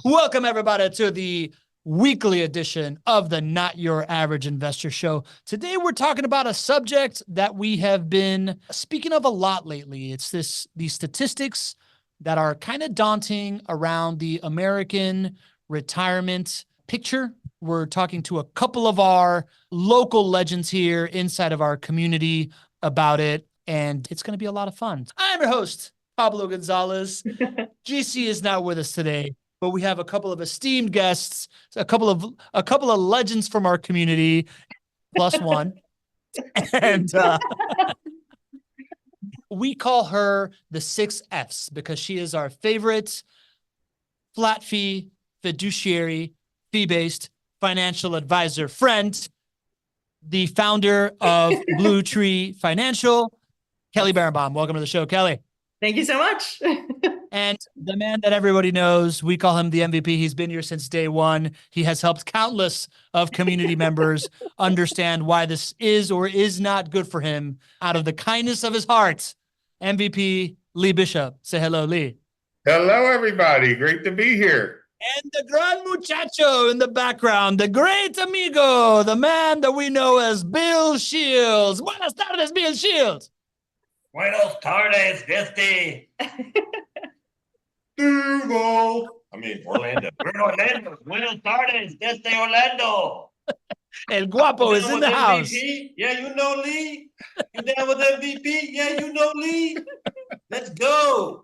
Welcome, everybody, to the weekly edition of the Not Your Average Investor Show. Today, we're talking about a subject that we have been speaking of a lot lately. It's these statistics that are kind of daunting around the American retirement picture. We're talking to a couple of our local legends here inside of our community about it, and it's going to be a lot of fun. I'm your host, Pablo Gonzalez. GC is not with us today, but we have a couple of esteemed guests, a couple of legends from our community, plus one. And we call her the 6 Fs because she is our favorite flat fee, fiduciary, fee-based financial advisor friend, the founder of Blue Tree Financial, Kelly Berenbaum. Welcome to the show, Kelly. Thank you so much. And the man that everybody knows, we call him the MVP. He's been here since day one. He has helped countless of community members understand why this is or is not good for him out of the kindness of his heart. MVP Lee Bishop. Say hello, Lee. Hello, everybody. Great to be here. And the gran muchacho in the background, the great amigo, the man that we know as Bill Shields. Buenas tardes, Bill Shields. Buenos tardes, Disney. Orlando. We're in Orlando. Buenos tardes, Disney Orlando. El Guapo is in the house. Yeah, you know Lee. You down with MVP? Yeah, you know Lee. Let's go.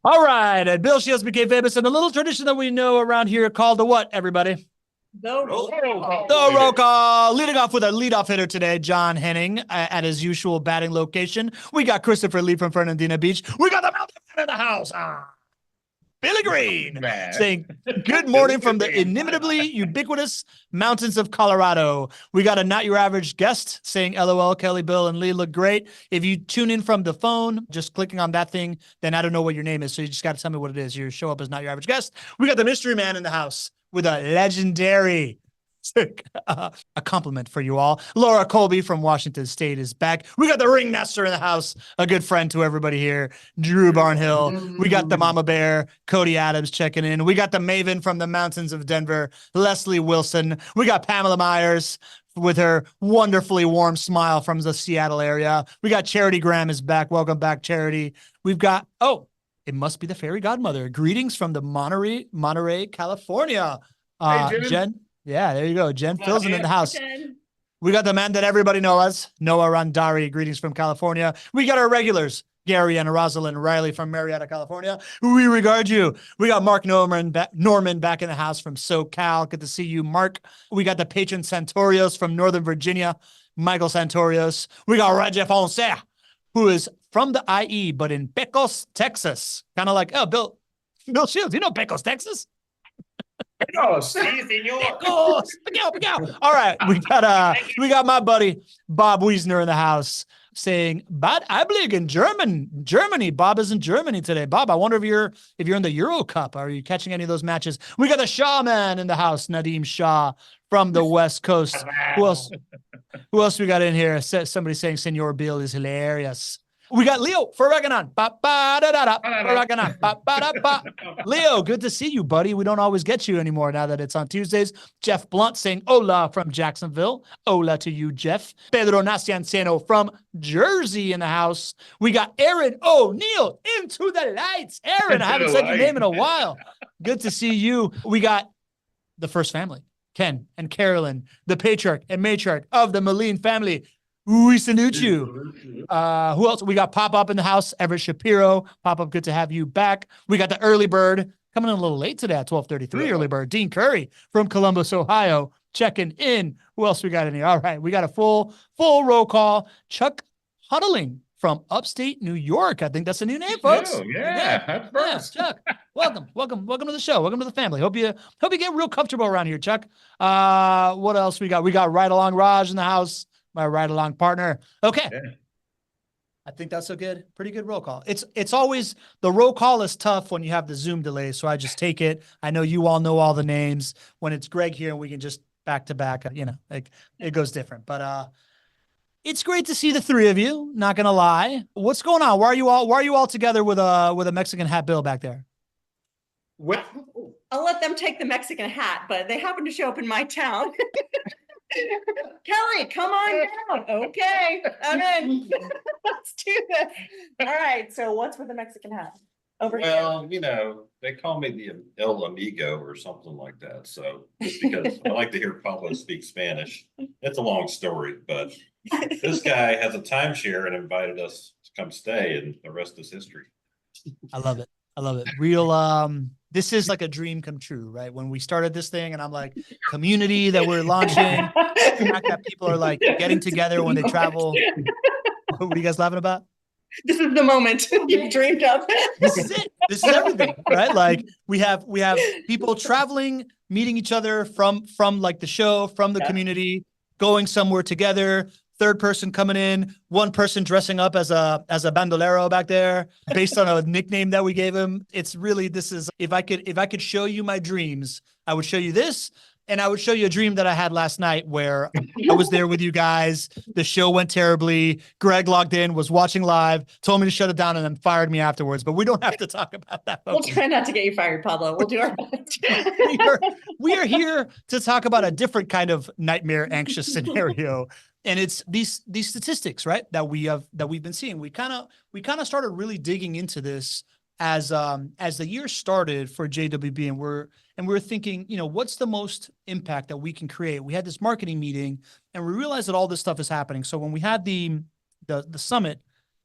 All right. And Bill Shields became famous in a little tradition that we know around here called the what, everybody? The roll call. The roll call. Leading off with a leadoff hitter today, John Henning, at his usual batting location. We got Christopher Lee from Fernandina Beach. We got the mountain man in the house. Billy Green saying good morning from the inimitably ubiquitous mountains of Colorado. We got a not your average guest saying LOL, Kelly, Bill, and Lee look great. If you tune in from the phone, just clicking on that thing, then I don't know what your name is. So you just got to tell me what it is. You show up as not your average guest. We got the mystery man in the house with a legendary a compliment for you all. Laura Colby from Washington State is back. We got the ringmaster in the house, a good friend to everybody here, Drew Barnhill. We got the mama bear, Cody Adams checking in. We got the maven from the mountains of Denver, Leslie Wilson. We got Pamela Myers with her wonderfully warm smile from the Seattle area. We got Charity Graham is back. Welcome back, Charity. We've got, it must be the fairy godmother. Greetings from the Monterey, California. Hey, Jen. Yeah, there you go. Jen Filson in the house. Jen. We got the man that everybody knows as Noah Randari. Greetings from California. We got our regulars, Gary and Rosalind Riley from Marietta, California. We regard you. We got Mark Norman back in the house from SoCal. Good to see you, Mark. We got the patron Santorios from Northern Virginia, Michael Santorios. We got Raja Fonse, who is from the IE, but in Pecos, Texas. Kind of like, Bill Shields, you know Pecos, Texas? Sí, señor. All right, we got my buddy Bob Wiesner in the house saying, "Bad Ablig in Germany." Bob is in Germany today. Bob, I wonder if you're in the Euro Cup. Are you catching any of those matches? We got the Shaw man in the house, Nadeem Shah from the West Coast. Who else we got in here? Somebody saying Senor Bill is hilarious. We got Leo for Raganon. Leo, good to see you, buddy. We don't always get you anymore now that it's on Tuesdays. Jeff Blunt saying hola from Jacksonville. Hola to you, Jeff. Pedro Nacianceno from Jersey in the house. We got Aaron O'Neill into the lights. Aaron, I haven't said your name in a while. Good to see you. We got the first family, Ken and Carolyn, the patriarch and matriarch of the Moline family. We salute you. Who else? We got Pop-Up in the house, Everett Shapiro. Pop-Up, good to have you back. We got the early bird coming in a little late today at 12:33, early bird. Dean Curry from Columbus, Ohio, checking in. Who else we got in here? All right, we got a full roll call. Chuck Huddling from upstate New York. I think that's a new name, folks. That's first. Chuck. Welcome to the show. Welcome to the family. Hope you get real comfortable around here, Chuck. What else we got? We got Right Along Raj in the house. My ride-along partner. Okay. Yeah. I think that's pretty good roll call. It's always, the roll call is tough when you have the Zoom delay, so I just take it. I know you all know all the names. When it's Greg here, we can just back to back, like it goes different. But it's great to see the three of you, not gonna lie. What's going on? Why are you all together with a Mexican hat Bill back there? Well, I'll let them take the Mexican hat, but they happen to show up in my town. Kelly, come on down. Okay, I'm in. Let's do this. All right, so what's with the Mexican hat? Over here. Well, they call me the El Amigo or something like that. So just because I like to hear Pablo speak Spanish. It's a long story, but this guy has a timeshare and invited us to come stay, and the rest is history. I love it. I love it. Real, this is like a dream come true, right? When we started this thing and I'm like, community that we're launching, the fact that people are like getting together when they travel. What are you guys laughing about? This is the moment you've dreamed of. This is it. This is everything, right? Like we have people traveling, meeting each other from like the show, from the community, going somewhere together. Third person coming in, one person dressing up as a bandolero back there, based on a nickname that we gave him. It's really, this is, if I could show you my dreams, I would show you this. And I would show you a dream that I had last night where I was there with you guys. The show went terribly. Greg logged in, was watching live, told me to shut it down, and then fired me afterwards. But we don't have to talk about that, folks. We'll try not to get you fired, Pablo. We'll do our best. we are here to talk about a different kind of nightmare, anxious scenario. And it's these statistics, right, that we've been seeing. We kind of started really digging into this as the year started for JWB, and we're thinking, what's the most impact that we can create? We had this marketing meeting, and we realized that all this stuff is happening. So when we had the summit,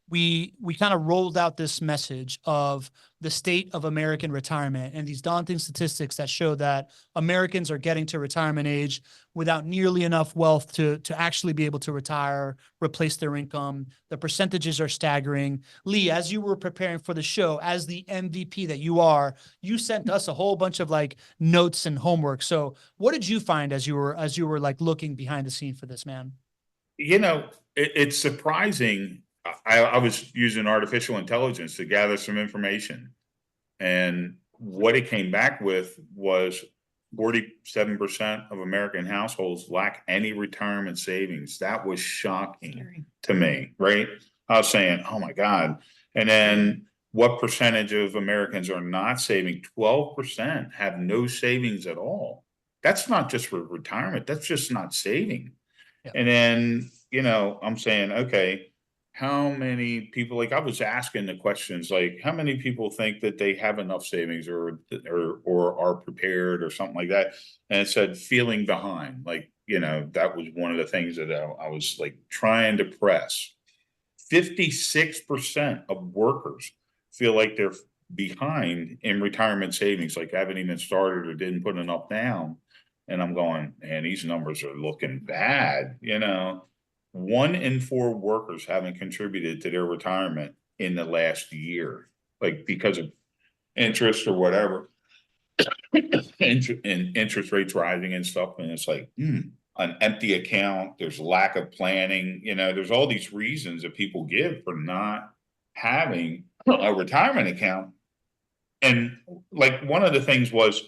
we kind of rolled out this message of the state of American retirement and these daunting statistics that show that Americans are getting to retirement age without nearly enough wealth to actually be able to retire, replace their income. The percentages are staggering. Lee, as you were preparing for the show, as the MVP that you are, you sent us a whole bunch of like notes and homework. So what did you find as you were like looking behind the scene for this, man? It's surprising. I was using artificial intelligence to gather some information, and what it came back with was 47% of American households lack any retirement savings. That was shocking to me, right? I was saying, oh my God. And then what percentage of Americans are not saving? 12% have no savings at all. That's not just for retirement. That's just not saving. Yeah. And then, I'm saying, okay, how many people, like I was asking the questions, like how many people think that they have enough savings or are prepared or something like that? And it said feeling behind, like, that was one of the things that I was like trying to press. 56% of workers feel like they're behind in retirement savings, like haven't even started or didn't put enough down. And I'm going, man, these numbers are looking bad, 1 in 4 workers haven't contributed to their retirement in the last year, like because of interest or whatever, interest rates rising and stuff. And it's like an empty account. There's lack of planning. There's all these reasons that people give for not having a retirement account. And like one of the things was,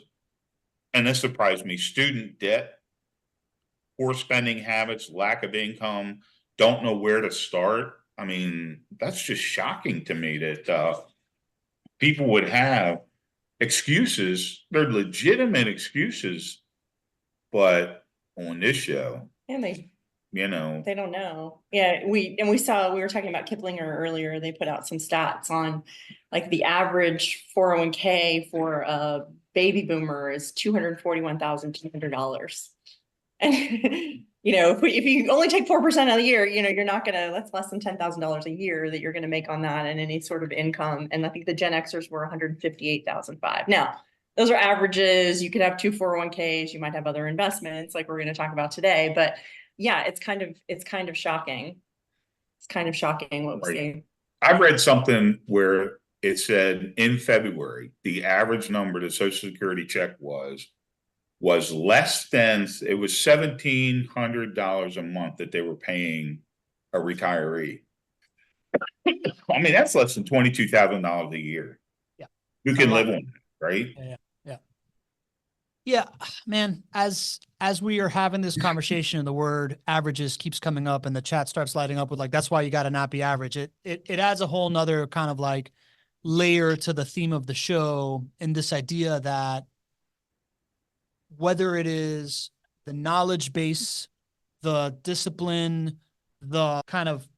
and this surprised me, student debt. Poor spending habits, lack of income, don't know where to start. I mean, that's just shocking to me that people would have excuses. They're legitimate excuses, but on this show, and they they don't know. Yeah, we were talking about Kiplinger earlier. They put out some stats on like the average 401k for a baby boomer is $241,200. And, if you only take 4% of the year, you're not that's less than $10,000 a year that you're going to make on that and any sort of income. And I think the Gen Xers were $158,500. Now, those are averages. You could have 2 401ks. You might have other investments like we're going to talk about today. But yeah, it's kind of shocking. It's kind of shocking what we're seeing. I read something where it said in February, the average number the Social Security check was less than, it was $1,700 a month that they were paying a retiree. I mean, that's less than $22,000 a year. Yeah. You can live on it, right? Yeah, man, as we are having this conversation and the word averages keeps coming up and the chat starts lighting up with like, that's why you got to not be average. It adds a whole nother kind of like layer to the theme of the show and this idea that whether it is the knowledge base, the discipline, the kind of,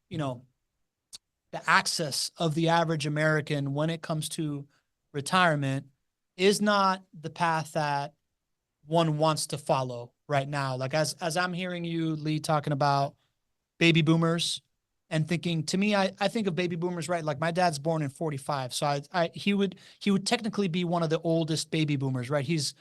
the access of the average American when it comes to retirement is not the path that one wants to follow right now. Like as I'm hearing you, Lee, talking about baby boomers and thinking, to me, I think of baby boomers, right? Like my dad's born in 45. So he would technically be one of the oldest baby boomers, right? He's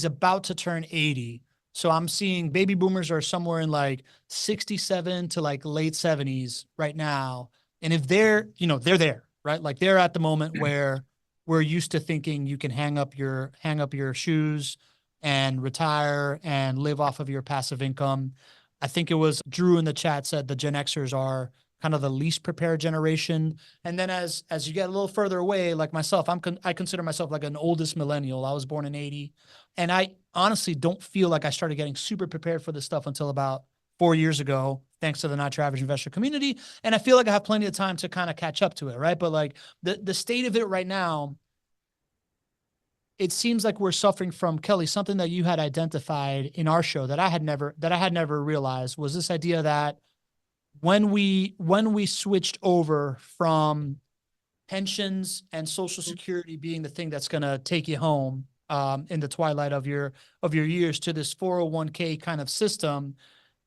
about to turn 80. So I'm seeing baby boomers are somewhere in like 67 to like late 70s right now. And if they're there, right? Like they're at the moment where we're used to thinking you can hang up your shoes and retire and live off of your passive income. I think it was Drew in the chat said the Gen Xers are kind of the least prepared generation. And then as you get a little further away, like myself, I consider myself like an oldest millennial. I was born in 80. And I honestly don't feel like I started getting super prepared for this stuff until about 4 years ago, thanks to the Not Your Average Investor community. And I feel like I have plenty of time to kind of catch up to it, right? But like the state of it right now, it seems like we're suffering from, Kelly, something that you had identified in our show that I had never realized was this idea that when we switched over from pensions and Social Security being the thing that's going to take you home in the twilight of your years to this 401k kind of system,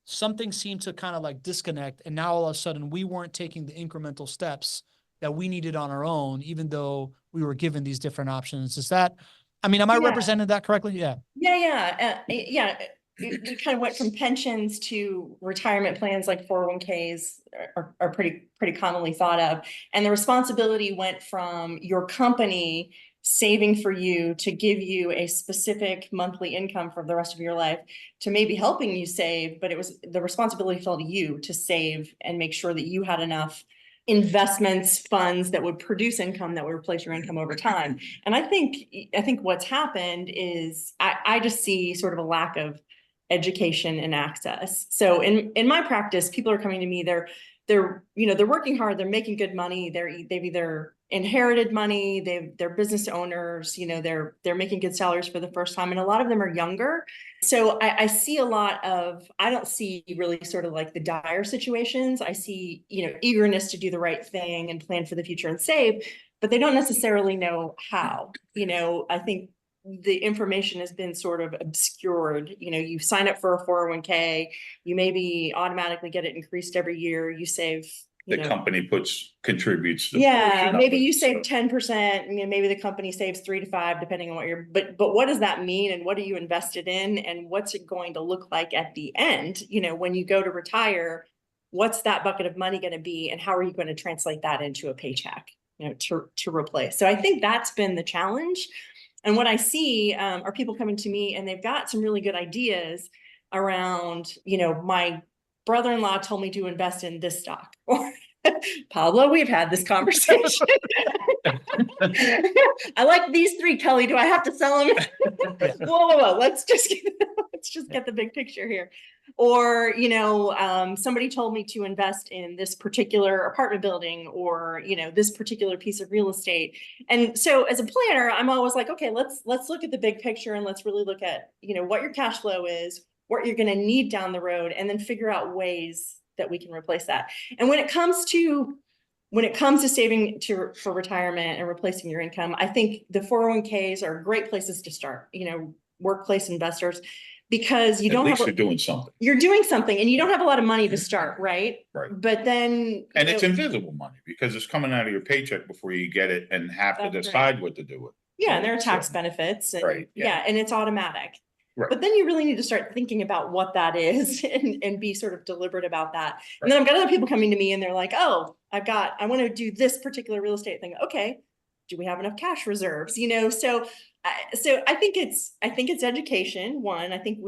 something seemed to kind of like disconnect. And now all of a sudden we weren't taking the incremental steps that we needed on our own, even though we were given these different options. Am I representing that correctly? Yeah. Yeah. It kind of went from pensions to retirement plans like 401ks are pretty commonly thought of. And the responsibility went from your company saving for you to give you a specific monthly income for the rest of your life to maybe helping you save, but it was the responsibility fell to you to save and make sure that you had enough investments, funds that would produce income that would replace your income over time. And I think what's happened is I just see sort of a lack of education and access. So in my practice, people are coming to me, they're working hard, they're making good money, they've either inherited money, they're business owners, they're making good salaries for the first time, and a lot of them are younger. So I see a lot of, I don't see really sort of like the dire situations. I see, eagerness to do the right thing and plan for the future and save, but they don't necessarily know how. I think the information has been sort of obscured. You sign up for a 401k, you maybe automatically get it increased every year, you save. The company contributes. Maybe you save 10%, maybe the company saves 3 to 5, depending on but what does that mean? And what are you invested in? And what's it going to look like at the end? When you go to retire, what's that bucket of money going to be? And how are you going to translate that into a paycheck, to replace? So I think that's been the challenge. And what I see are people coming to me and they've got some really good ideas around, my brother-in-law told me to invest in this stock. Or Pablo, we've had this conversation. I like these 3, Kelly. Do I have to sell them? Whoa. Let's just get the big picture here. Or, somebody told me to invest in this particular apartment building or, this particular piece of real estate. And so as a planner, I'm always like, okay, let's look at the big picture and let's really look at, what your cash flow is, what you're going to need down the road, and then figure out ways that we can replace that. And when it comes to saving for retirement and replacing your income, I think the 401ks are great places to start, workplace investors, because you're doing something. You're doing something and you don't have a lot of money to start, right? Right. But then it's invisible money because it's coming out of your paycheck before you get it and have to decide what to do with it. Yeah, and there are tax benefits. And, right. Yeah, and it's automatic. Right. But then you really need to start thinking about what that is and be sort of deliberate about that. Right. And then I've got other people coming to me and they're like, oh, I want to do this particular real estate thing. Okay. Do we have enough cash reserves? So I think it's education. One, I think,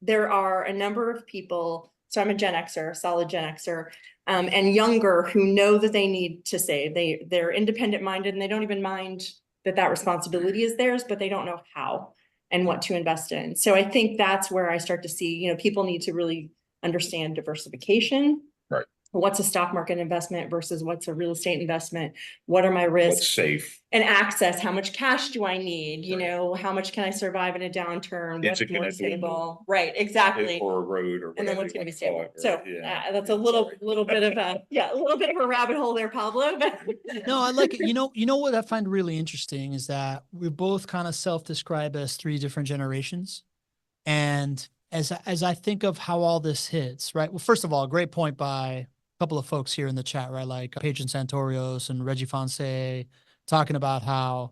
there are a number of people. So I'm a Gen Xer, solid Gen Xer, and younger who know that they need to save. They're independent minded and they don't even mind that responsibility is theirs, but they don't know how and what to invest in. So I think that's where I start to see, people need to really understand diversification. Right. what's a stock market investment versus what's a real estate investment? What are my What's risks? safe? And access, how much cash do I need? You Right. know, how much can I survive in a downturn? Is What's it more gonna dwindle? stable? Right, exactly. Or a road or And then whatever what's you gonna be wanna call stable? it, So, right? Yeah. that's a Yeah, little, sorry. little bit of a, a little bit of a rabbit hole there, Pablo, but. No, I like it. You know what I find really interesting is that we both kind of self-describe as three different generations. And as I think of how all this hits, right? Well, first of all, great point by a couple of folks here in the chat, right? Like Patron Santorios and Reggie Fonse talking about how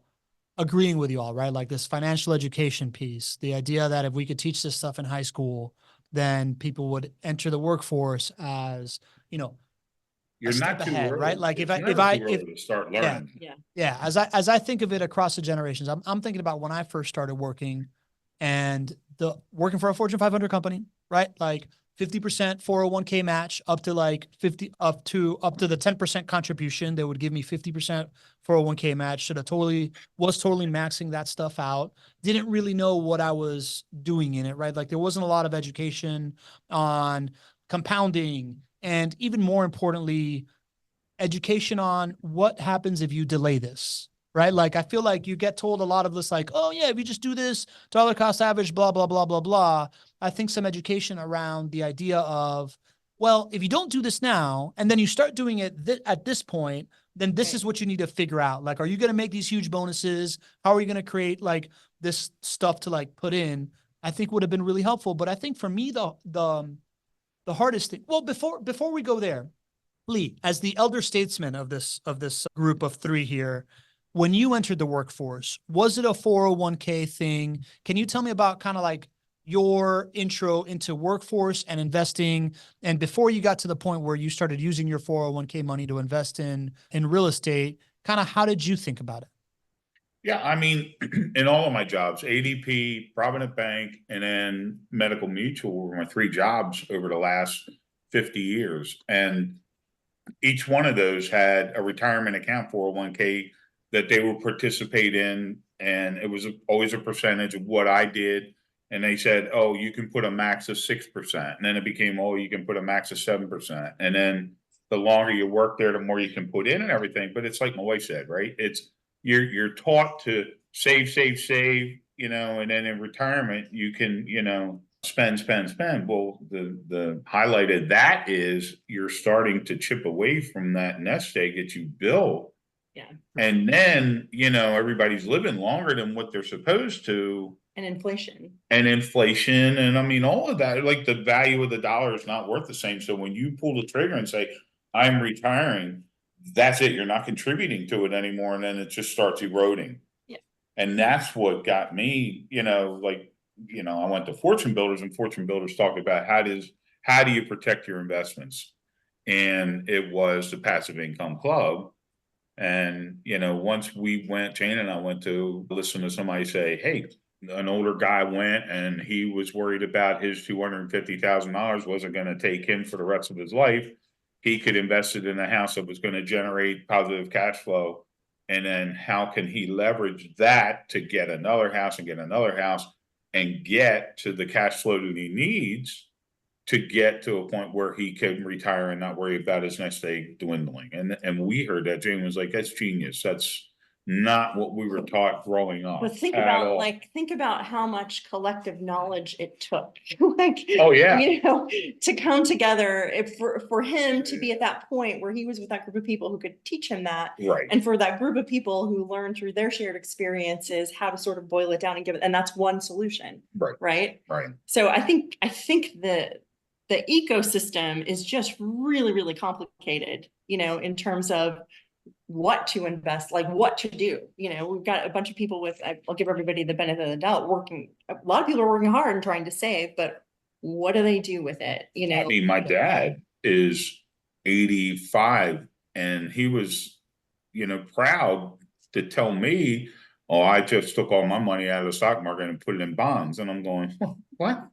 agreeing with you all, right? Like this financial education piece, the idea that if we could teach this stuff in high school, then people would enter the workforce as, you know, You're a step not too ahead, early. right? Like It's never too if early to start yeah, learning. Yeah. yeah, as I think of it across the generations, I'm thinking about when I first started working and the working for a Fortune 500 company, right? Like 50% 401k match up to like 50 up to the 10% contribution. They would give me 50% 401k match. Should have was totally maxing that stuff out. Didn't really know what I was doing in it, right? Like there wasn't a lot of education on compounding and even more importantly, education on what happens if you delay this, right? Like I feel like you get told a lot of this, like, oh yeah, if you just do this dollar cost average, blah, blah, blah, blah, blah. I think some education around the idea of, well, if you don't do this now, and then you start doing it at this point, then this is what you need to figure out. Like, are you going to make these huge bonuses? How are you going to create like this stuff to like put in? I think would have been really helpful. But I think for me, the hardest thing, well, before we go there, Lee, as the elder statesman of this group of three here, when you entered the workforce, was it a 401k thing? Can you tell me about kind of like your intro into workforce and investing, and before you got to the point where you started using your 401k money to invest in real estate, kind of how did you think about it? Yeah, I mean, in all of my jobs, ADP, Provident Bank, and then Medical Mutual were my three jobs over the last 50 years. And each one of those had a retirement account 401k that they would participate in. And it was always a percentage of what I did. And they said, oh, you can put a max of 6%. And then it became, oh, you can put a max of 7%. And then the longer you work there, the more you can put in and everything. But it's like my wife said, right? It's you're taught to save, you know, and then in retirement you can, you know, spend. Well, the highlight of that is you're starting to chip away from that nest egg that you built. Yeah. And then, you know, everybody's living longer than what they're supposed to. And inflation. And I mean, all of that, like the value of the dollar is not worth the same. So when you pull the trigger and say, I'm retiring, that's it. You're not contributing to it anymore. And then it just starts eroding. Yeah. And that's what got me, you know, like, you know, I went to Fortune Builders, and Fortune Builders talked about how do you protect your investments? And it was the passive income club. And, you know, once Jane and I went to listen to somebody say, hey, an older guy went and he was worried about his $250,000 wasn't going to take him for the rest of his life. He could invest it in a house that was going to generate positive cash flow. And then how can he leverage that to get another house and get to the cash flow that he needs to get to a point where he can retire and not worry about his next day dwindling. And we heard that. Jane was like, that's genius. That's not what we were taught growing up. But think at about all. think about how much collective knowledge it took. Oh, yeah. You know, to come together for him to be at that point where he was with that group of people who could teach him that. Right. And for that group of people who learned through their shared experiences how to sort of boil it down and give it, and that's one solution. Right. Right. Right. So I think the ecosystem is just really, really complicated, you know, in terms of what to invest, like what to do. You know, we've got a bunch of people I'll give everybody the benefit of the doubt, a lot of people are working hard and trying to save, but what do they do with it? You know, I mean, my dad is 85 and he was, you know, proud to tell me, oh, I just took all my money out of the stock market and put it in bonds. And I'm going, what?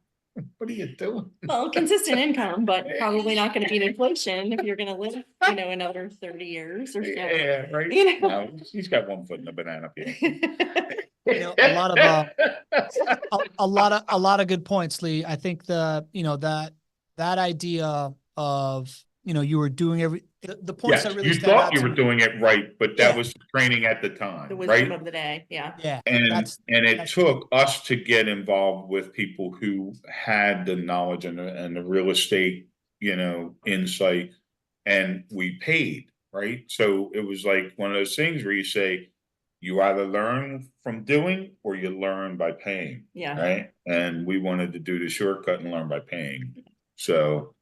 What are you doing? well, consistent income, but probably not going to beat inflation if you're going to live, you know, another 30 years or so. Yeah, right. You know? No, he's got one foot in the banana peel. You know, a lot of good points, Lee. I think that idea of, you were doing the points Yes, that really you stand out thought you to were me. doing it right, but that Yeah. was the training at the time, The wisdom right? of the day. Yeah. Yeah. And that's it that's took us to get involved with people who had the knowledge and the real estate, insight, and we paid, right? So it was like one of those things where you say, you either learn from doing or you learn by paying, Yeah. right? And we wanted to do the shortcut and learn by paying. So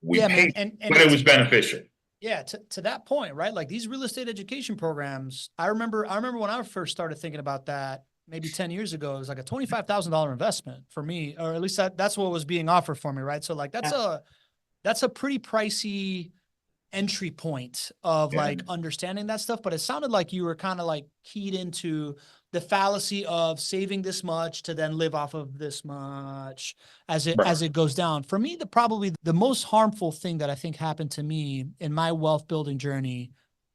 we yeah, man. paid, And but it was beneficial. yeah, to that point, right? Like these real estate education programs, I remember when I first started thinking about that, maybe 10 years ago, it was like a $25,000 investment for me, or at least that's what was being offered for me, right? So like that's a pretty pricey entry point of Yeah. like understanding that stuff. But it sounded like you were kind of like keyed into the fallacy of saving this much to then live off of this much as it goes down. For me, probably the most harmful thing that I think happened to me in my wealth building journey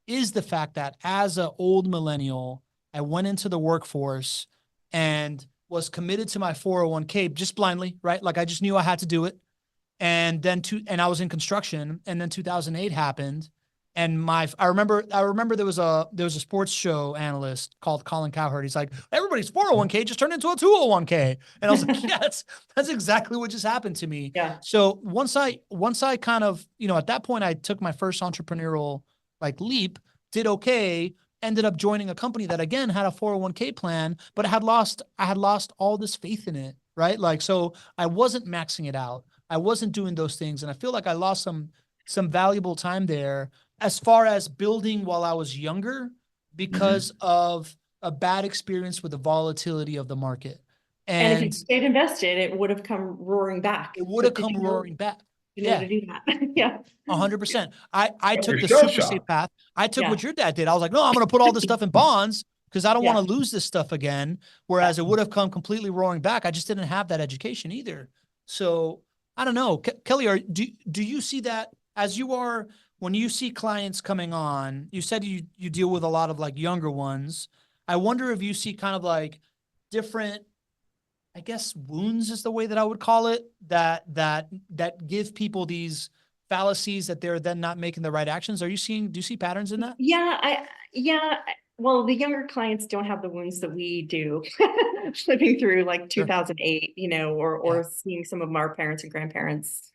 is the fact that as an old millennial, I went into the workforce and was committed to my 401k just blindly, right? Like I just knew I had to do it. And then I was in construction, and then 2008 happened. And I remember there was a sports show analyst called Colin Cowherd. He's like, everybody's 401k just turned into a 201k. And I was like, yeah, that's exactly what just happened to me. Yeah. So once I kind of, at that point I took my first entrepreneurial like leap, did okay, ended up joining a company that again had a 401k plan, but I had lost all this faith in it. Right. Like, so I wasn't maxing it out. I wasn't doing those things. And I feel like I lost some valuable time there as far as building while I was younger because of a bad experience with the volatility of the market. And if you stayed invested, it would have come roaring back. It would have come roaring back. You know to do that. Yeah. 100%. I took the still super safe path. I took Yeah. what your dad did. I was like, no, I'm going to put all this stuff in bonds because I don't want to lose this stuff again. Whereas it would have come completely roaring back. I just didn't have that education either. So I don't know, Kelly, do you see that as you are, when you see clients coming on, you said you deal with a lot of like younger ones. I wonder if you see kind of like different, I guess, wounds is the way that I would call it, that give people these fallacies that they're then not making the right actions. Do you see patterns in that? Yeah. Well, the younger clients don't have the wounds that we do living through like 2008, or seeing some of our parents and grandparents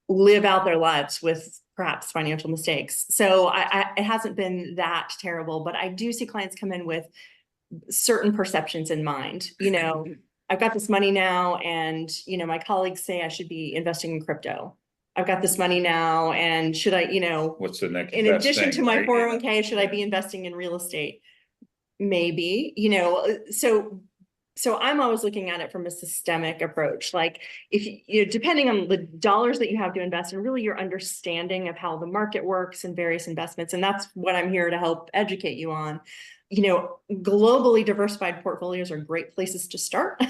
live out their lives with perhaps financial mistakes. So it hasn't been that terrible, but I do see clients come in with certain perceptions in mind. I've got this money now and, my colleagues say I should be investing in crypto. I've got this money now and should I, What's the next in best addition thing, to my right? 401k, should I be investing in real estate? Maybe, so I'm always looking at it from a systemic approach. Like if depending on the dollars that you have to invest in, really your understanding of how the market works and various investments. And that's what I'm here to help educate you on. Globally diversified portfolios are great places to start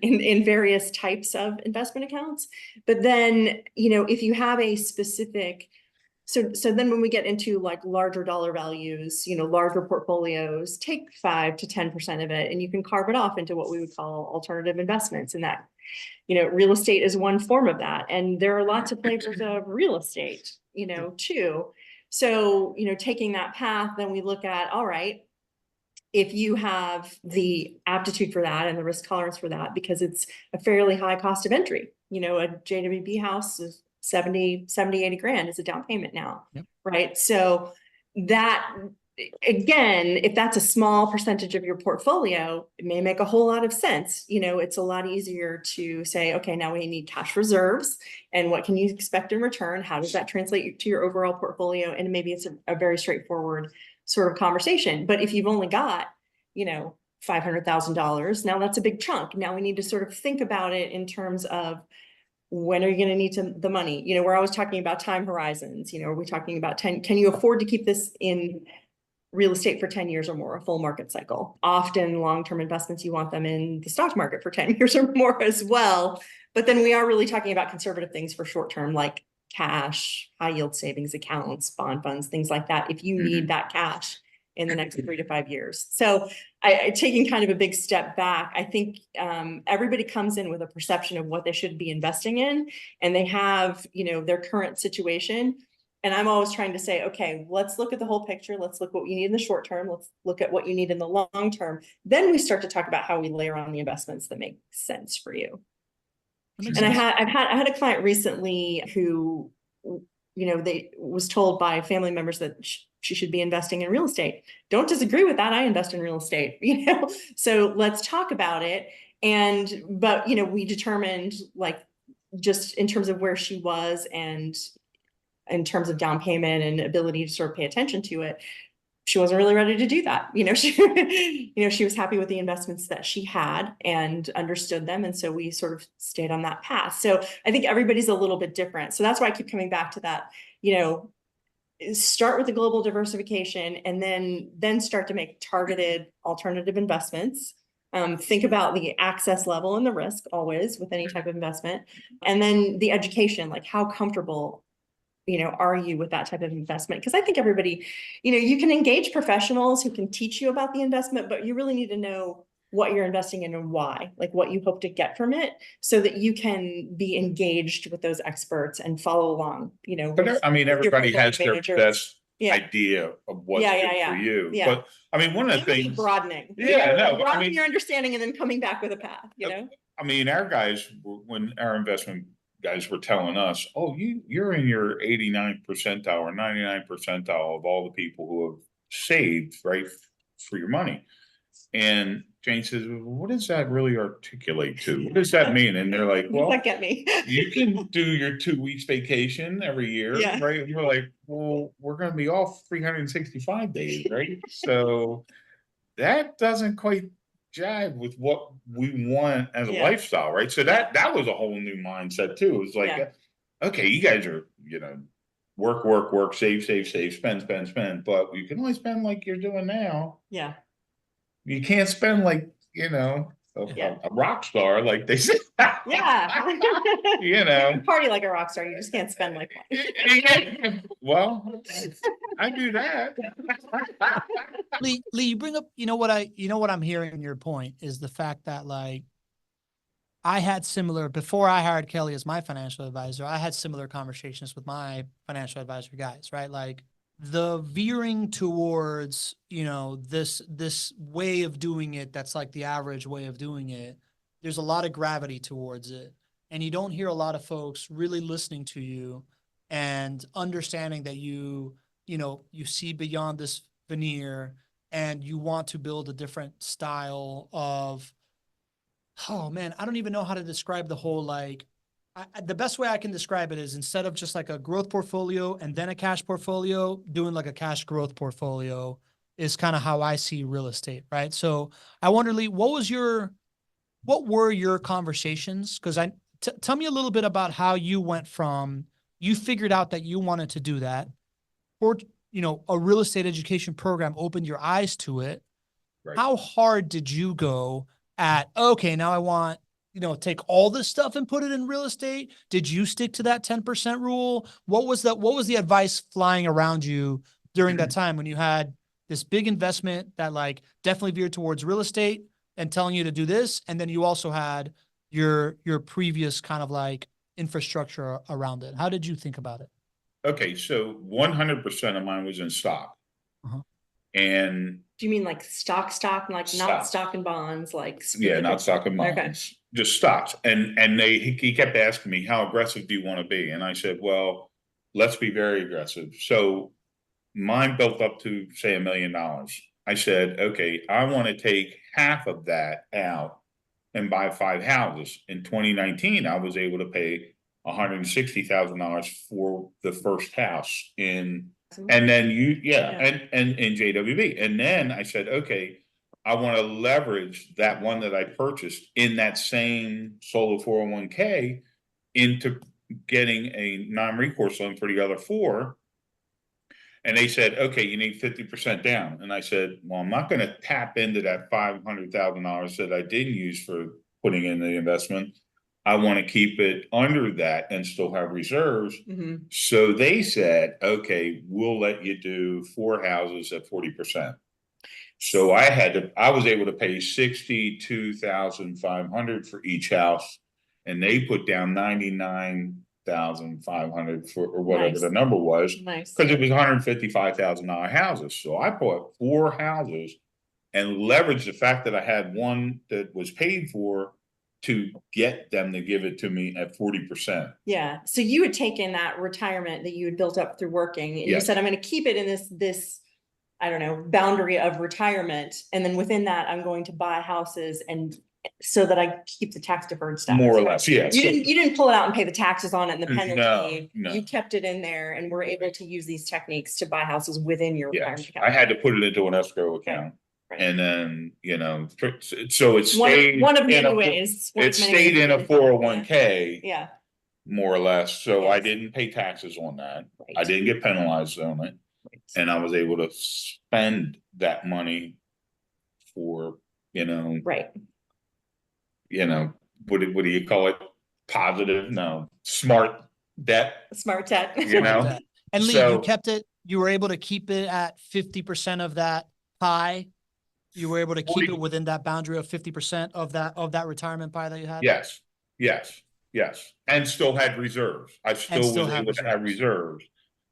in various types of investment accounts. But then, if you have a specific, so then when we get into like larger dollar values, larger portfolios, take 5 to 10% of it, and you can carve it off into what we would call alternative investments. And that, real estate is one form of that. And there are lots of flavors of real estate, too. So, taking that path, then we look at, all right, if you have the aptitude for that and the risk tolerance for that, because it's a fairly high cost of entry, a JWB house is 70, 80 grand is a down payment now. Yep. Right. So that, again, if that's a small percentage of your portfolio, it may make a whole lot of sense. It's a lot easier to say, okay, now we need cash reserves and what can you expect in return? How does that translate to your overall portfolio? And maybe it's a very straightforward sort of conversation. But if you've only got, $500,000, now that's a big chunk. Now we need to sort of think about it in terms of when are you going to need the money? We're always talking about time horizons. Are we talking about 10? Can you afford to keep this in real estate for 10 years or more, a full market cycle? Often long-term investments, you want them in the stock market for 10 years or more as well. But then we are really talking about conservative things for short-term, like cash, high yield savings accounts, bond funds, things like that. If you need that cash in the next 3 to 5 years. So taking kind of a big step back, I think everybody comes in with a perception of what they should be investing in, and they have, their current situation. And I'm always trying to say, okay, let's look at the whole picture. Let's look what you need in the short term. Let's look at what you need in the long term. Then we start to talk about how we layer on the investments that make sense for you. And I had a client recently who, they was told by family members that she should be investing in real estate. Don't disagree with that. I invest in real estate, so let's talk about it. But we determined, like, just in terms of where she was and in terms of down payment and ability to sort of pay attention to it, she wasn't really ready to do that. She was happy with the investments that she had and understood them. And so we sort of stayed on that path. So I think everybody's a little bit different. So that's why I keep coming back to that, start with the global diversification and then start to make targeted alternative investments. Think about the access level and the risk always with any type of investment. And then the education, like how comfortable are you with that type of investment? Because I think everybody, you can engage professionals who can teach you about the investment, but you really need to know what you're investing in and why, like what you hope to get from it, so that you can be engaged with those experts and follow along, But everybody has their best Yeah. idea of what's Yeah, good yeah, for you. yeah. But one of the Maybe things, broadening. Broadening your understanding and then coming back with a path, our guys, when our investment guys were telling us, oh, you're in your 89th percentile or 99th percentile of all the people who have saved, right, for your money. And Jane says, what does that really articulate to? What does that mean? And they're like, well, that get me. You can do your 2 weeks vacation every year, Yeah. right? And we're like, well, we're going to be off 365 days, right? So that doesn't quite jive with what we want as a lifestyle, right? So that was a whole new mindset too. It was like, okay, you guys are, work, save, spend, but you can only spend like you're doing now. Yeah. You can't spend like, a rock star, like they say. Yeah. Party like a rock star. You just can't spend like one. Well, I do that. Lee, you bring up, what I'm hearing in your point is the fact that, like, I had before I hired Kelly as my financial advisor, I had similar conversations with my financial advisor guys, right? Like, the veering towards, this way of doing it, that's like the average way of doing it. There's a lot of gravity towards it. And you don't hear a lot of folks really listening to you and understanding that you see beyond this veneer and you want to build a different style of, oh man, I don't even know how to describe the whole, like, the best way I can describe it is, instead of just like a growth portfolio and then a cash portfolio, doing like a cash growth portfolio is kind of how I see real estate, right? So I wonder, Lee, what were your conversations? Because tell me a little bit about how you went from, you figured out that you wanted to do that, or, a real estate education program opened your eyes to it. Right. How hard did you go at, okay, now I want, take all this stuff and put it in real estate? Did you stick to that 10% rule? What was the advice flying around you during that time when you had this big investment that, like, definitely veered towards real estate and telling you to do this, and then you also had your previous kind of like infrastructure around it? How did you think about it? Okay, so 100% of mine was in stock. Uh-huh. And do you mean like stock, like not stock and bonds, like specific? Yeah, not stock and bonds, okay. Just stocks. And he kept asking me, how aggressive do you want to be? And I said, well, let's be very aggressive. So mine built up to, say, $1 million. I said, okay, I want to take half of that out and buy 5 houses. In 2019, I was able to pay $160,000 for the first house and then and in JWB. And then I said, okay, I want to leverage that one that I purchased in that same solo 401k into getting a non-recourse loan for the other 4. And they said, okay, you need 50% down. And I said, well, I'm not going to tap into that $500,000 that I didn't use for putting in the investment. I want to keep it under that and still have reserves. Mm-hmm. So they said, okay, we'll let you do 4 houses at 40%. So I was able to pay 62,500 for each house, and they put down 99,500 for, or whatever Nice. the number was, Nice. because it was $155,000 houses. So I bought 4 houses and leveraged the fact that I had one that was paid for to get them to give it to me at 40%. Yeah. So you had taken that retirement that you had built up through working, and you Yes. said, I'm going to keep it in this, I don't know, boundary of retirement. And then within that, I'm going to buy houses, and so that I keep the tax deferred status. More or right? less, yes. You didn't pull it out and pay the taxes on it and the penalty. No. You kept it in there and were able to use these techniques to buy houses within your retirement Yes, account. I had to put it into an escrow account. Right. And then, so it stayed. One of in many a- ways. It stayed in a 401k, Yeah. more or less, so I Yes. didn't pay taxes on that. Right. I didn't get penalized on it, Right. and I was able to spend that money for, Right. what do you call it? Positive, no, smart debt, Smart tech. And Lee, So- you kept it, you were able to keep it at 50% of that pie. You were able to keep 40. it within that boundary of 50% of that retirement pie that you had? Yes, and still had reserves. I still still was had able to have reserves. reserves.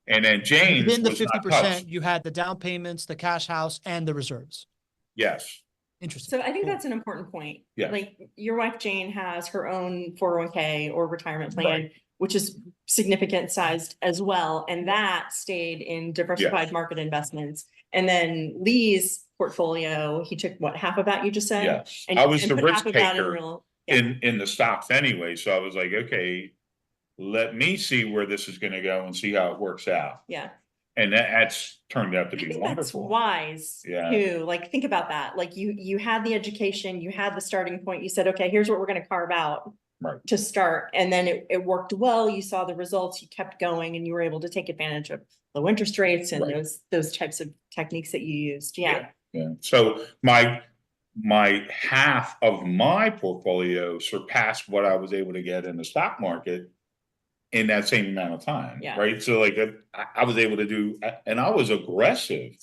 And then James Within the was not 50%, touched. you had the down payments, the cash house, and the reserves. Yes, Interesting. So I think Cool. that's an important point. Yes. Like your wife Jane has her own 401k or retirement plan, Right. which is significant sized as well. And that stayed in diversified market investments. And then Lee's portfolio, he took what, half of that you just said? yes. And- I was and the put risk half of that in taker real- in the stocks anyway, so I was like, okay, let me see where this is gonna go and see how it works out. Yeah. And that's turned out to I be think that's wonderful. wise Yeah. too. Like, think about that. Like you had the education, you had the starting point. You said, okay, here's what we're going to carve out Right. to start. And then it worked well. You saw the results, you kept going, and you were able to take advantage of low interest rates and Right. those types of techniques that you used. Yeah. Yeah, so my half of my portfolio surpassed what I was able to get in the stock market in that same amount of time, Yeah. right? So like I was able to do, and I was aggressive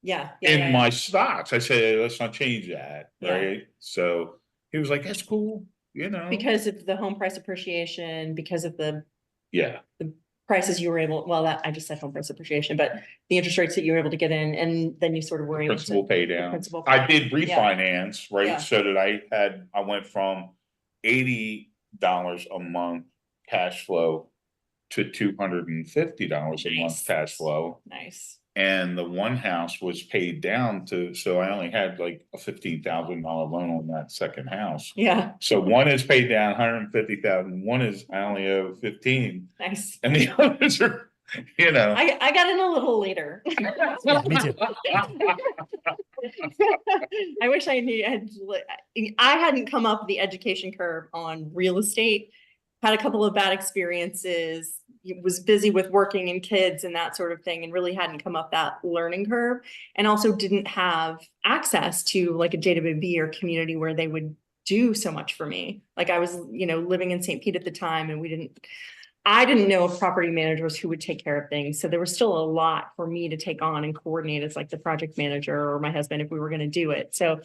Yeah. in my stocks. I said, "Hey, let's not change that," Yeah. right? So he was like, "That's cool," Because of the home price appreciation, because of the Yeah, prices you were able, well, that I just said home price appreciation, but the interest rates that you were able to get in, and then you sort of were able principal to. pay the down. principal I pay did down. Yeah. refinance, right? Yeah. So that I went from $80 a month cash flow to $250 a month Nice. cash flow. Nice. And the one house was paid down so I only had like a $15,000 loan on that second house. Yeah. So one is paid down 150,000. One is I only owe 15, Nice. and the others are, I got in a little later. Yeah, me too. I wish I knew, I hadn't come up the education curve on real estate. Had a couple of bad experiences, was busy with working and kids and that sort of thing, and really hadn't come up that learning curve. And also didn't have access to like a JWB or community where they would do so much for me. Like I was, living in St. Pete at the time, and I didn't know of property managers who would take care of things. So there was still a lot for me to take on and coordinate as like the project manager or my husband if we were going to do it. So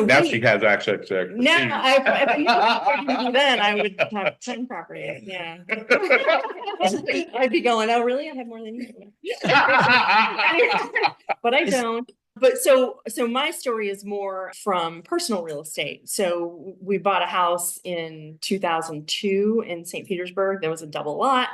now she has access to expertise. no, then I would have 10 properties. Yeah. I'd be going, oh, really? I have more than you. But I don't. But so my story is more from personal real estate. So we bought a house in 2002 in St. Petersburg. There was a double lot.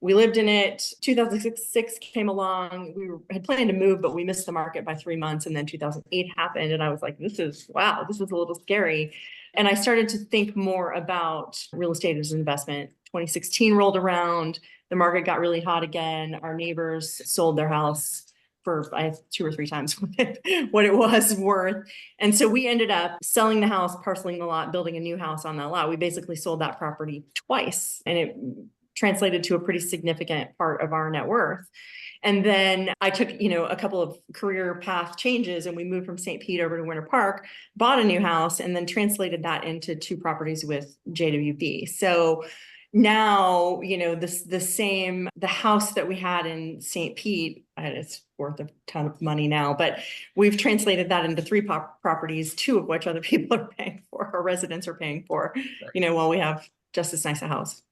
We lived in it. 2006 came along. We had planned to move, but we missed the market by 3 months. And then 2008 happened. And I was like, this is a little scary. And I started to think more about real estate as an investment. 2016 rolled around. The market got really hot again. Our neighbors sold their house for 2 or 3 times what it was worth. And so we ended up selling the house, parceling the lot, building a new house on that lot. We basically sold that property twice, and it translated to a pretty significant part of our net worth. And then I took, a couple of career path changes, and we moved from St. Pete over to Winter Park, bought a new house, and then translated that into 2 properties with JWB. So now, the house that we had in St. Pete, it's worth a ton of money now, but we've translated that into 3 properties, 2 of which other people are paying for, or residents are paying for, while we have just as nice a house.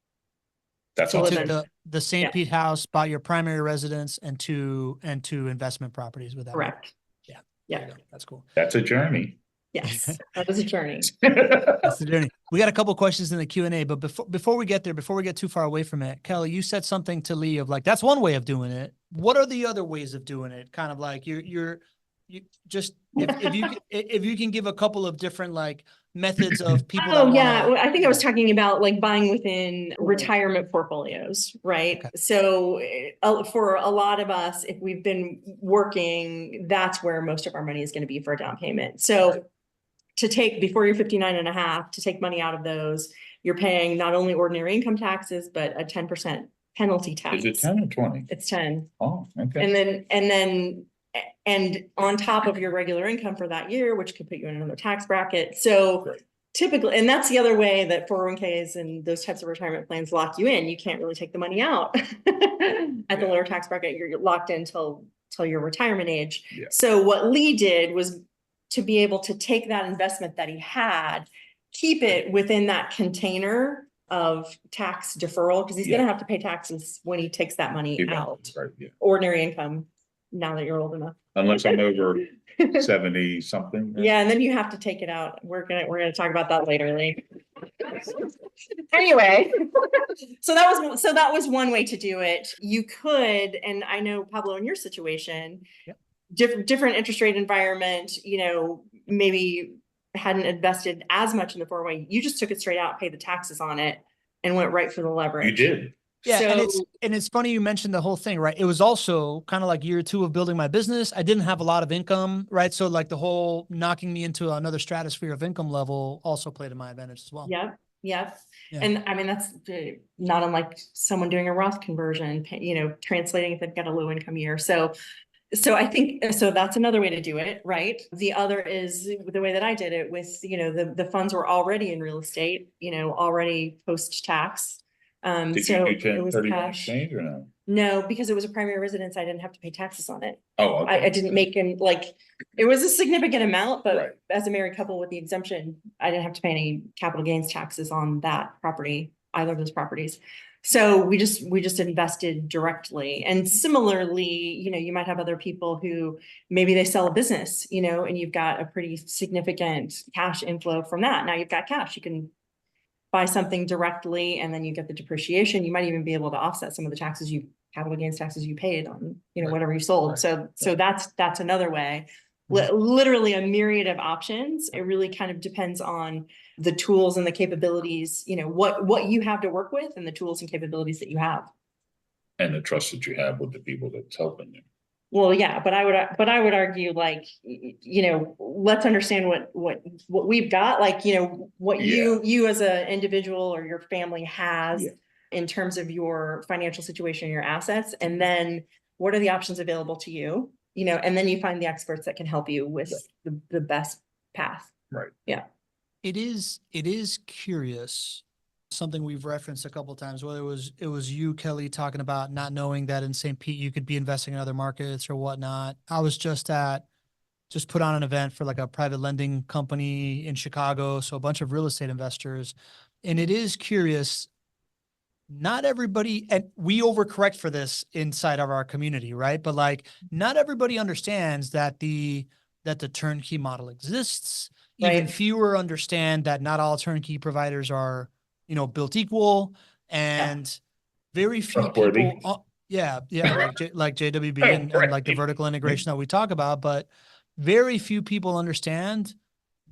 That's So You awesome. took the St. Yeah. Pete house, bought your primary residence and two investment properties with that. Correct. Yeah. Yeah. There you go. That's cool. That's a journey. Yes, that was a journey. That's the journey. We got a couple questions in the Q&A, but before we get there, before we get too far away from it, Kelly, you said something to Lee of like, that's one way of doing it. What are the other ways of doing it? Kind of like you just, if you can give a couple of different like methods of people. Oh yeah, well, I think I was talking about like buying within retirement portfolios, right? Okay. So for a lot of us, if we've been working, that's where most of our money is going to be for a down payment. So to take before you're 59 and a half, to take money out of those, you're paying not only ordinary income taxes, but a 10% penalty tax. Is it 10 or 20? It's 10. Oh, okay. And on top of your regular income for that year, which could put you in another tax bracket. So Right. typically, and that's the other way that 401ks and those types of retirement plans lock you in. You can't really take the money out at the lower tax bracket. You're locked in till your retirement age. Yeah. So what Lee did was to be able to take that investment that he had, keep it within that container of tax deferral, because he's going to have to pay taxes when he takes that money out. Right, yeah. Ordinary income, now that you're old enough. Unless I'm over 70 something. Yeah, and then you have to take it out. We're gonna talk about that later, Lee. Anyway, so that was one way to do it. You could, and I know Pablo, in your situation, different interest rate environment, maybe hadn't invested as much in the 401. You just took it straight out, paid the taxes on it, and went right for the leverage. You did. Yeah, So, and it's funny you mentioned the whole thing, right? It was also kind of like year 2 of building my business. I didn't have a lot of income, right? So like the whole knocking me into another stratosphere of income level also played to my advantage as well. Yep. Yeah. And I mean, that's not unlike someone doing a Roth conversion, translating if they've got a low income year. So I think, so that's another way to do it, right? The other is the way that I did it with, the funds were already in real estate, already post-tax. Did So you do it was 1031 cash. exchange or no? No, because it was a primary residence, I didn't have to pay taxes on it. Oh, okay. I didn't make it was a significant amount, but Right. as a married couple with the exemption, I didn't have to pay any capital gains taxes on that property, either of those properties. So we just invested directly. And similarly, you might have other people who maybe they sell a business, and you've got a pretty significant cash inflow from that. Now you've got cash, you can buy something directly and then you get the depreciation. You might even be able to offset some of the capital gains taxes you paid on, Right. whatever you sold. Right. So that's another way. Mhm. Literally a myriad of options. It really kind of depends on the tools and the capabilities, what you have to work with and the tools and capabilities that you have. And the trust that you have with the people that's helping you. Well, yeah, but I would argue let's understand what we've got, what you as an individual or your family has in terms of your financial situation, your assets, and then what are the options available to you, and then you find the experts that can help you with the best path. Right. Yeah. It is curious. Something we've referenced a couple of times, whether it was you, Kelly, talking about not knowing that in St. Pete you could be investing in other markets or whatnot. I was just put on an event for like a private lending company in Chicago. So a bunch of real estate investors. And it is curious. Not everybody, and we overcorrect for this inside of our community, right? But like not everybody understands that the turnkey model exists. Even Right. fewer understand that not all turnkey providers are built equal, and very few Trustworthy. people. Like JWB and like the vertical integration that we talk about, but very few people understand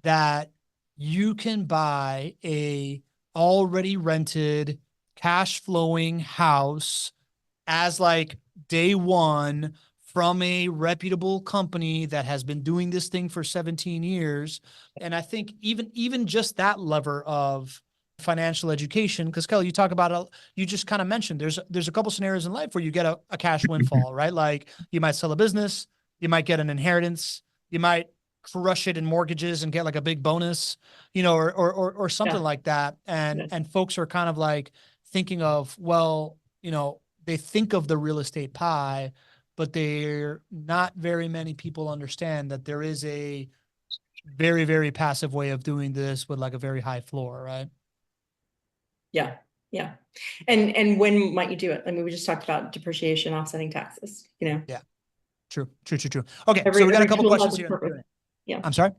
that you can buy a already rented cash flowing house as like day one from a reputable company that has been doing this thing for 17 years. And I think even just that lever of financial education, because Kelly, you talk about you just kind of mentioned there's a couple scenarios in life where you get a cash windfall, right? Like you might sell a business, you might get an inheritance, you might crush it in mortgages and get like a big bonus, or something like that. And folks are kind of like thinking of, well, they think of the real estate pie, but they're not very many people understand that there is a very, very passive way of doing this with like a very high floor, right? Yeah, yeah. And when might you do it? I mean, we just talked about depreciation offsetting taxes, you know. True. Okay, Every- so we got a every couple tool has questions its here. purpose. Yeah. I'm sorry?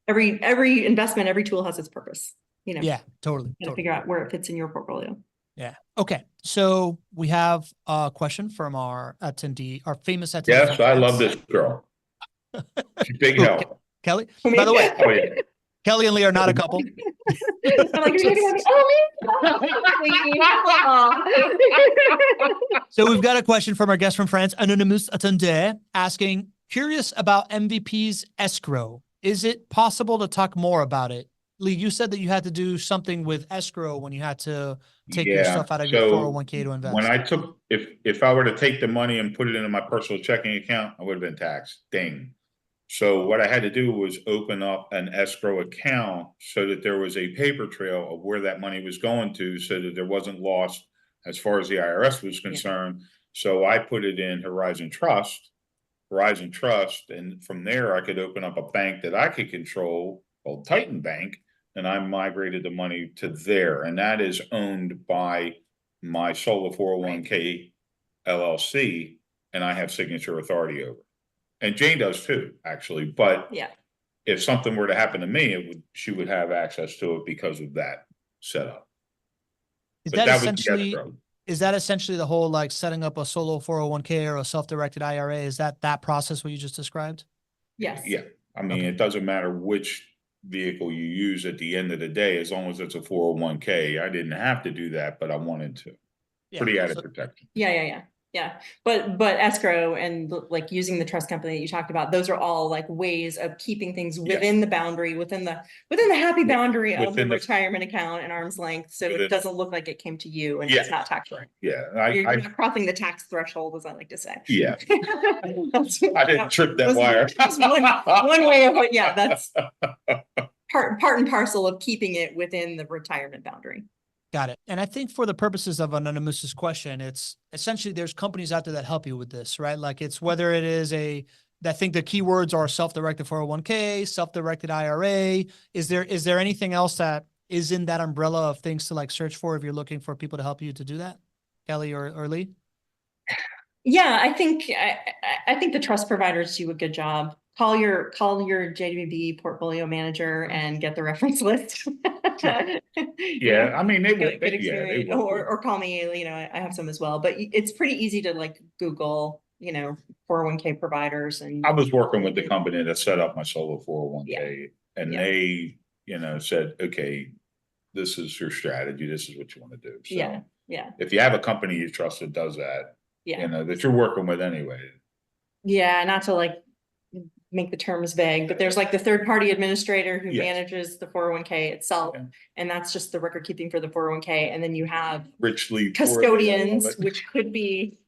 Every investment, every tool has its purpose, you know. Yeah, totally. Gotta totally. figure out where it fits in your portfolio. Yeah. Okay. So we have a question from our attendee, our famous attendee. Yes, from I love France. this girl. She's big Who, help. Kelly. I mean, By the way, Oh, yeah. Kelly and Lee are not a couple. I'm like, you're talking about me. Oh, me. So we've got a question from our guest from France, Anonymous Attendee, asking, curious about MVP's escrow. Is it possible to talk more about it? Lee, you said that you had to do something with escrow when you had to take your Yeah, stuff out of your so 401k to invest. When I took, if I were to take the money and put it into my personal checking account, I would have been taxed. Ding. So what I had to do was open up an escrow account so that there was a paper trail of where that money was going to, so that there wasn't lost as far as the IRS was concerned. So I put it in Horizon Trust, and from there I could open up a bank that I could control called Titan Bank, and I migrated the money to there, and that is owned by my solo 401k LLC, and I have signature authority over. And Jane does too, actually. But Yeah. if something were to happen to me, she would have access to it because of that setup. Is But that that was the essentially escrow. is that essentially the whole like setting up a solo 401k or a self-directed IRA? Is that process what you just described? Yes. Yeah. I mean, Okay. it doesn't matter which vehicle you use at the end of the day, as long as it's a 401k. I didn't have to do that, but I wanted to. Yeah, Pretty added so- protection. Yeah. But escrow and like using the trust company that you talked about, those are all like ways of keeping things within the boundary, within the happy boundary of the Within the- retirement account and arm's length. So Within- it doesn't look like it came to you and Yeah. it's not taxable. Yeah. You're I not crossing the tax threshold, as I like to say. yeah. That's- I didn't trip that was wire. just one way of it. Yeah, that's part and parcel of keeping it within the retirement boundary. Got it. And I think for the purposes of Anonymous's question, it's essentially there's companies out there that help you with this, right? Like it's whether it is I think the keywords are self-directed 401k, self-directed IRA. Is there anything else that is in that umbrella of things to like search for if you're looking for people to help you to do that? Kelly or Lee? Yeah, I think the trust providers do a good job. Call your JWB portfolio manager and get the reference list. Yeah, I mean, Good they experience. work with Or call me, I have some as well, but it's pretty easy to like Google, 401k providers and. I was working with the company that set up my solo 401k, and Yeah. they, said, okay, this is your strategy. This is what you want to do. So Yeah. if you have a company you trust that does that, Yeah. that you're working with anyway. Yeah, not to like make the terms vague, but there's like the third party administrator who Yes. manages the 401k itself. Yeah. And that's just the record keeping for the 401k. And then you have Richly custodians, which could be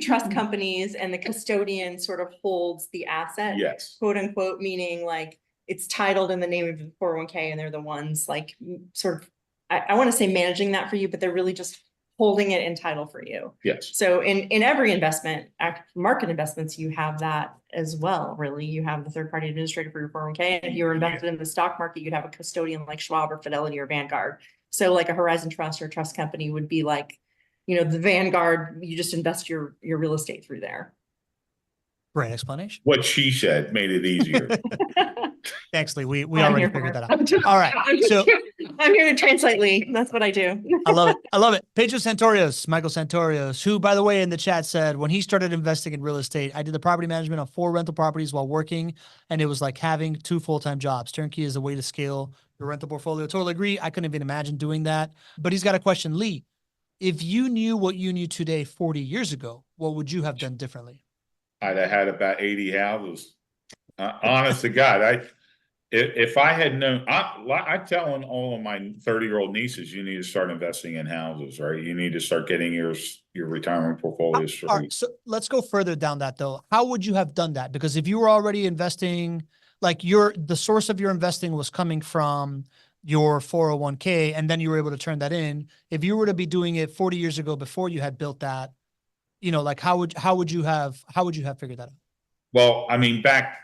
trust companies, and the custodian sort of holds the asset, Yes. quote unquote, meaning like it's titled in the name of the 401k and they're the ones like sort of, I want to say managing that for you, but they're really just holding it in title for you. Yes. So in every investment, market investments, you have that as well, really. You have the third party administrator for your 401k. And if you're invested in the stock market, you'd have a custodian like Schwab or Fidelity or Vanguard. So like a Horizon Trust or a trust company would be like, the Vanguard, you just invest your real estate through there. Great explanation. What she said made it easier. Thanks, Lee. We I'm already here for figured it. that out. All right. So I'm here to translate, Lee. That's what I do. I love it. Pedro Santorios, Michael Santorios, who, by the way, in the chat said, when he started investing in real estate, I did the property management on 4 rental properties while working, and it was like having 2 full-time jobs. Turnkey is a way to scale your rental portfolio. Totally agree. I couldn't even imagine doing that. But he's got a question. Lee, if you knew what you knew today 40 years ago, what would you have done differently? I'd have had about 80 houses. Honest to God, if I had known, I telling all of my 30-year-old nieces, you need to start investing in houses, right? You need to start getting your retirement portfolio straight. All right, so let's go further down that though. How would you have done that? Because if you were already investing, like the source of your investing was coming from your 401k, and then you were able to turn that in. If you were to be doing it 40 years ago before you had built that, you know, like how would you have figured that out? Well, I mean, back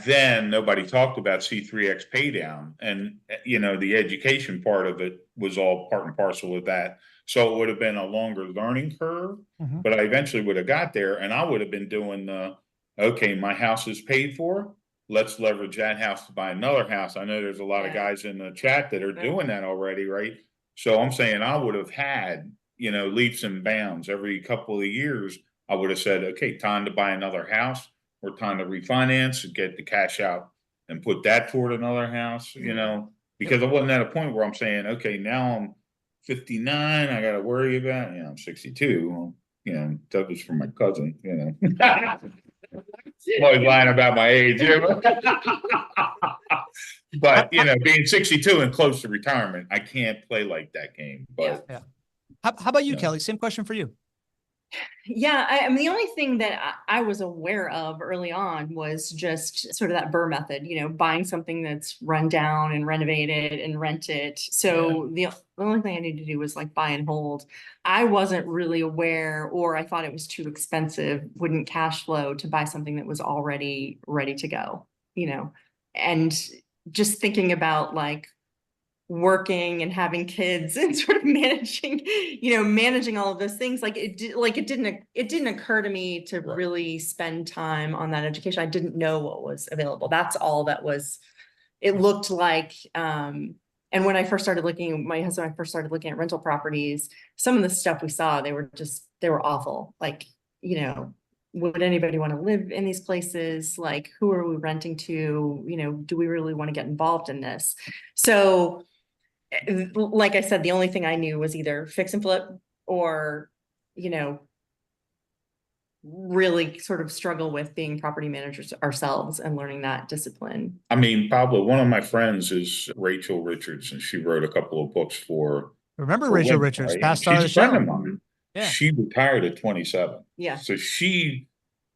then, nobody talked about C3X pay down, and you know, the education part of it was all part and parcel of that. So it would have been a longer learning curve, Mhm. but I eventually would have got there, and I would have been doing the, okay, my house is paid for. Let's leverage that house to buy another house. I know there's a lot of Yeah. guys in the chat that are Yeah. doing that already, right? So I'm saying I would have had, you know, leaps and bounds every couple of years. I would have said, okay, time to buy another house, or time to refinance and get the cash out and put that toward another house, you know, because I wasn't at a point where I'm saying, okay, now I'm 59, I got to worry about, you know, I'm 62. Well, you know, that was from my cousin, you know. I'm always lying about my age. But, you know, being 62 and close to retirement, I can't play like that game. But Yeah. How about you, Yeah. Kelly? Same question for you. Yeah, I mean, the only thing that I was aware of early on was just sort of that Burr method, you know, buying something that's run down and renovated and rent it. So the only thing I needed to do was like buy and hold. I wasn't really aware, or I thought it was too expensive, wouldn't cash flow to buy something that was already ready to go, you know, and just thinking about like working and having kids and sort of managing all of those things, like it didn't occur to me to Right. really spend time on that education. I didn't know what was available. That's all that was, it looked like. And when I first started looking, my husband and I first started looking at rental properties, some of the stuff we saw, they were awful. Like, you know, would anybody want to live in these places? Like, who are we renting to? You know, do we really want to get involved in this? So like I said, the only thing I knew was either fix and flip or, you know, really sort of struggle with being property managers ourselves and learning that discipline. I mean, Pablo, one of my friends is Rachel Richards, and she wrote a couple of books for Remember Rachel women, Richards, right? past star of the She's a friend show. of mine. Yeah. She retired at 27. Yeah. So she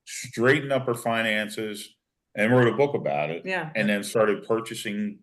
straightened up her finances and wrote a book about it. Yeah. And then started purchasing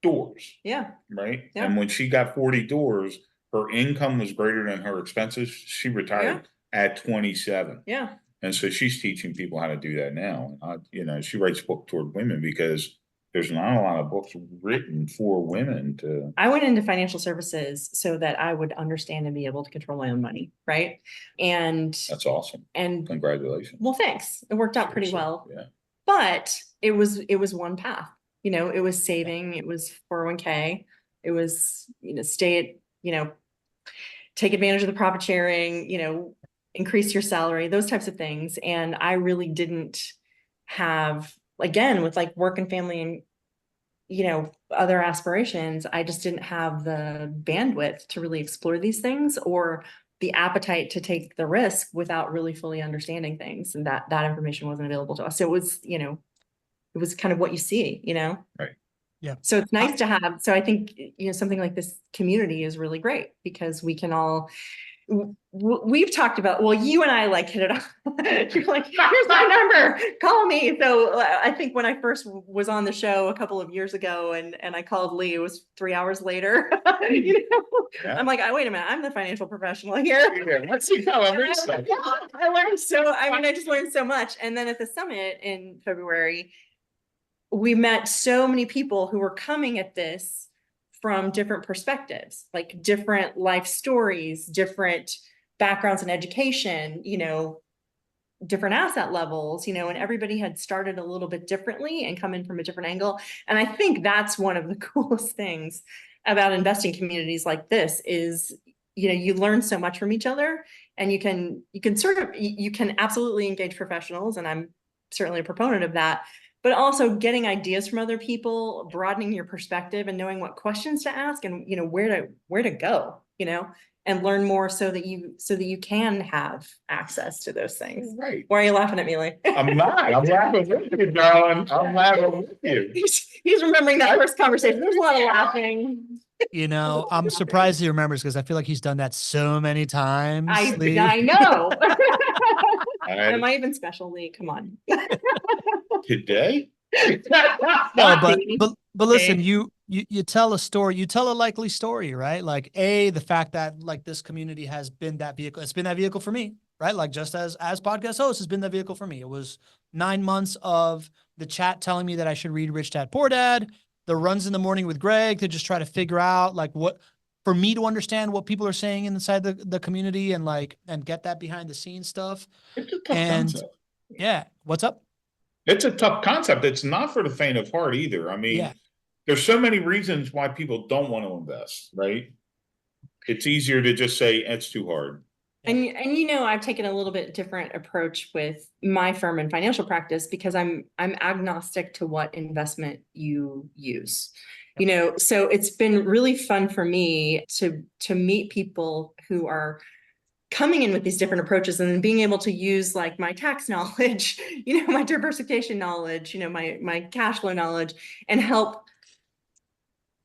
doors, Yeah. right? Yeah. And when she got 40 doors, her income was greater than her expenses. She retired at 27. Yeah. And so she's teaching people how to do that now. You know, she writes book toward women because there's not a lot of books written for women to. I went into financial services so that I would understand and be able to control my own money. Right. And That's awesome. And congratulations. Well, thanks. It worked out pretty well. Yeah. But it was one path. You know, it was saving, it was 401k, it was, you know, take advantage of the profit sharing, you know, increase your salary, those types of things. And I really didn't have, again, with like work and family and, you know, other aspirations, I just didn't have the bandwidth to really explore these things or the appetite to take the risk without really fully understanding things. And that information wasn't available to us. So it was, you know, it was kind of what you see, you know? Right. Yeah. So it's nice to have, so I think, you know, something like this community is really great because we can all, we've talked about, well, you and I like hit it off. You're like, here's my number, call me. So I think when I first was on the show a couple of years ago and I called Lee, it was 3 hours later. You know? Yeah. I'm like, wait a minute, I'm the financial professional here. Yeah, let's see how I just learned so much. And then at the summit in February, we met so many people who were coming at this from different perspectives, like different life stories, different backgrounds in education, you know, different asset levels, you know, and everybody had started a little bit differently and come in from a different angle. And I think that's one of the coolest things about investing communities like this is, you know, you learn so much from each other and you can absolutely engage professionals. And I'm certainly a proponent of that, but also getting ideas from other people, broadening your perspective and knowing what questions to ask and, you know, where to go, you know, and learn more so that you can have access to those things. Right. Why are you laughing at me, Lee? I'm not. I'm laughing with you, darling. I'm laughing with you. He's remembering that first conversation. There's a lot of laughing. You know, I'm surprised he remembers because I feel like he's done that so many times. I know. Am I, I even special, Lee? Come on. today? No, but listen, you tell a story, you tell a likely story, right? Like the fact that like this community has been that vehicle, it's been that vehicle for me. right? Like just as podcast host has been the vehicle for me. It was 9 months of the chat telling me that I should read Rich Dad Poor Dad, the runs in the morning with Greg to just try to figure out like what, for me to understand what people are saying inside the community and like, and get that behind the scenes stuff. It's a tough And concept. yeah, what's up? It's a tough concept. It's not for the faint of heart either. I mean, Yeah. there's so many reasons why people don't want to invest, right? It's easier to just say it's too hard. And you know, I've taken a little bit different approach with my firm and financial practice because I'm agnostic to what investment you use. You know, so it's been really fun for me to meet people who are coming in with these different approaches and then being able to use like my tax knowledge, you know, my diversification knowledge, you know, my cash flow knowledge, and help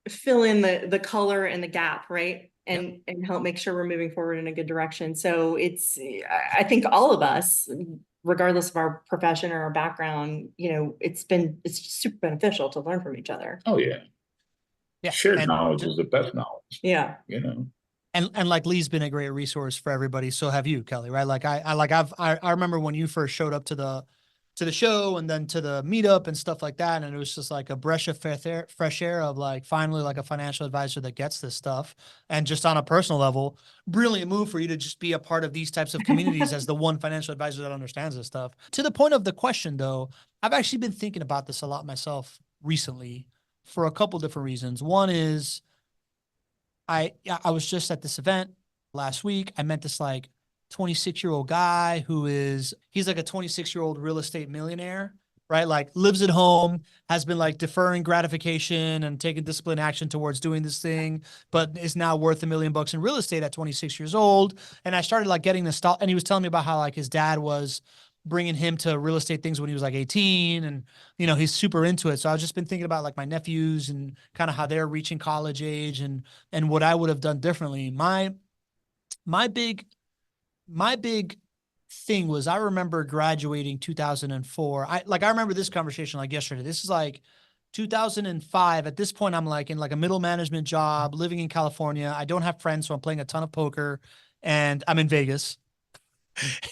fill in the color and the gap, right? And help make sure we're moving forward in a good direction. So I think all of us, regardless of our profession or our background, you know, it's super beneficial to learn from each other. Oh yeah. Yeah. Shared And knowledge is the best knowledge. Yeah. You know. And like Lee's been a great resource for everybody. So have you, Kelly, right? Like I remember when you first showed up to the show and then to the meetup and stuff like that. And it was just like a breath of fresh air of like, finally like a financial advisor that gets this stuff. And just on a personal level, brilliant move for you to just be a part of these types of communities as the one financial advisor that understands this stuff. To the point of the question though, I've actually been thinking about this a lot myself recently for a couple different reasons. One is I was just at this event last week. I met this like 26-year-old guy he's like a 26-year-old real estate millionaire, right? Like lives at home, has been like deferring gratification and taking disciplined action towards doing this thing, but is now worth $1 million in real estate at 26 years old. And I started like getting nostalgia, and he was telling me about how like his dad was bringing him to real estate things when he was like 18, and you know he's super into it. So I've just been thinking about like my nephews and kind of how they're reaching college age and what I would have done differently. My big thing was, I remember graduating 2004. I remember this conversation like yesterday. This is like 2005. At this point, I'm like in like a middle management job, living in California. I don't have friends, so I'm playing a ton of poker, and I'm in Vegas.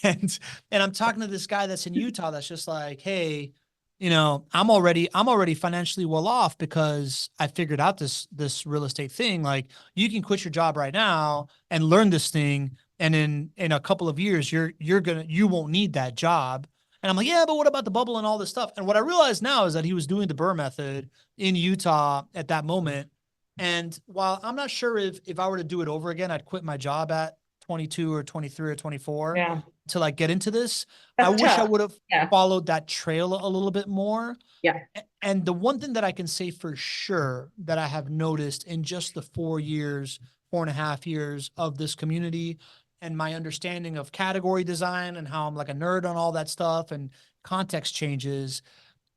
And I'm talking to this guy that's in Utah that's just like, hey, you know, I'm already financially well off because I figured out this real estate thing. Like you can quit your job right now and learn this thing. And in a couple of years, you won't need that job. And I'm like, yeah, but what about the bubble and all this stuff? And what I realize now is that he was doing the Burr method in Utah at that moment. And while I'm not sure if I were to do it over again, I'd quit my job at 22 or 23 or 24 to like get into this. That's I wish I tough. would have followed that trail a little bit more. Yeah. And the one thing that I can say for sure that I have noticed in just the 4.5 years of this community and my understanding of category design and how I'm like a nerd on all that stuff and context changes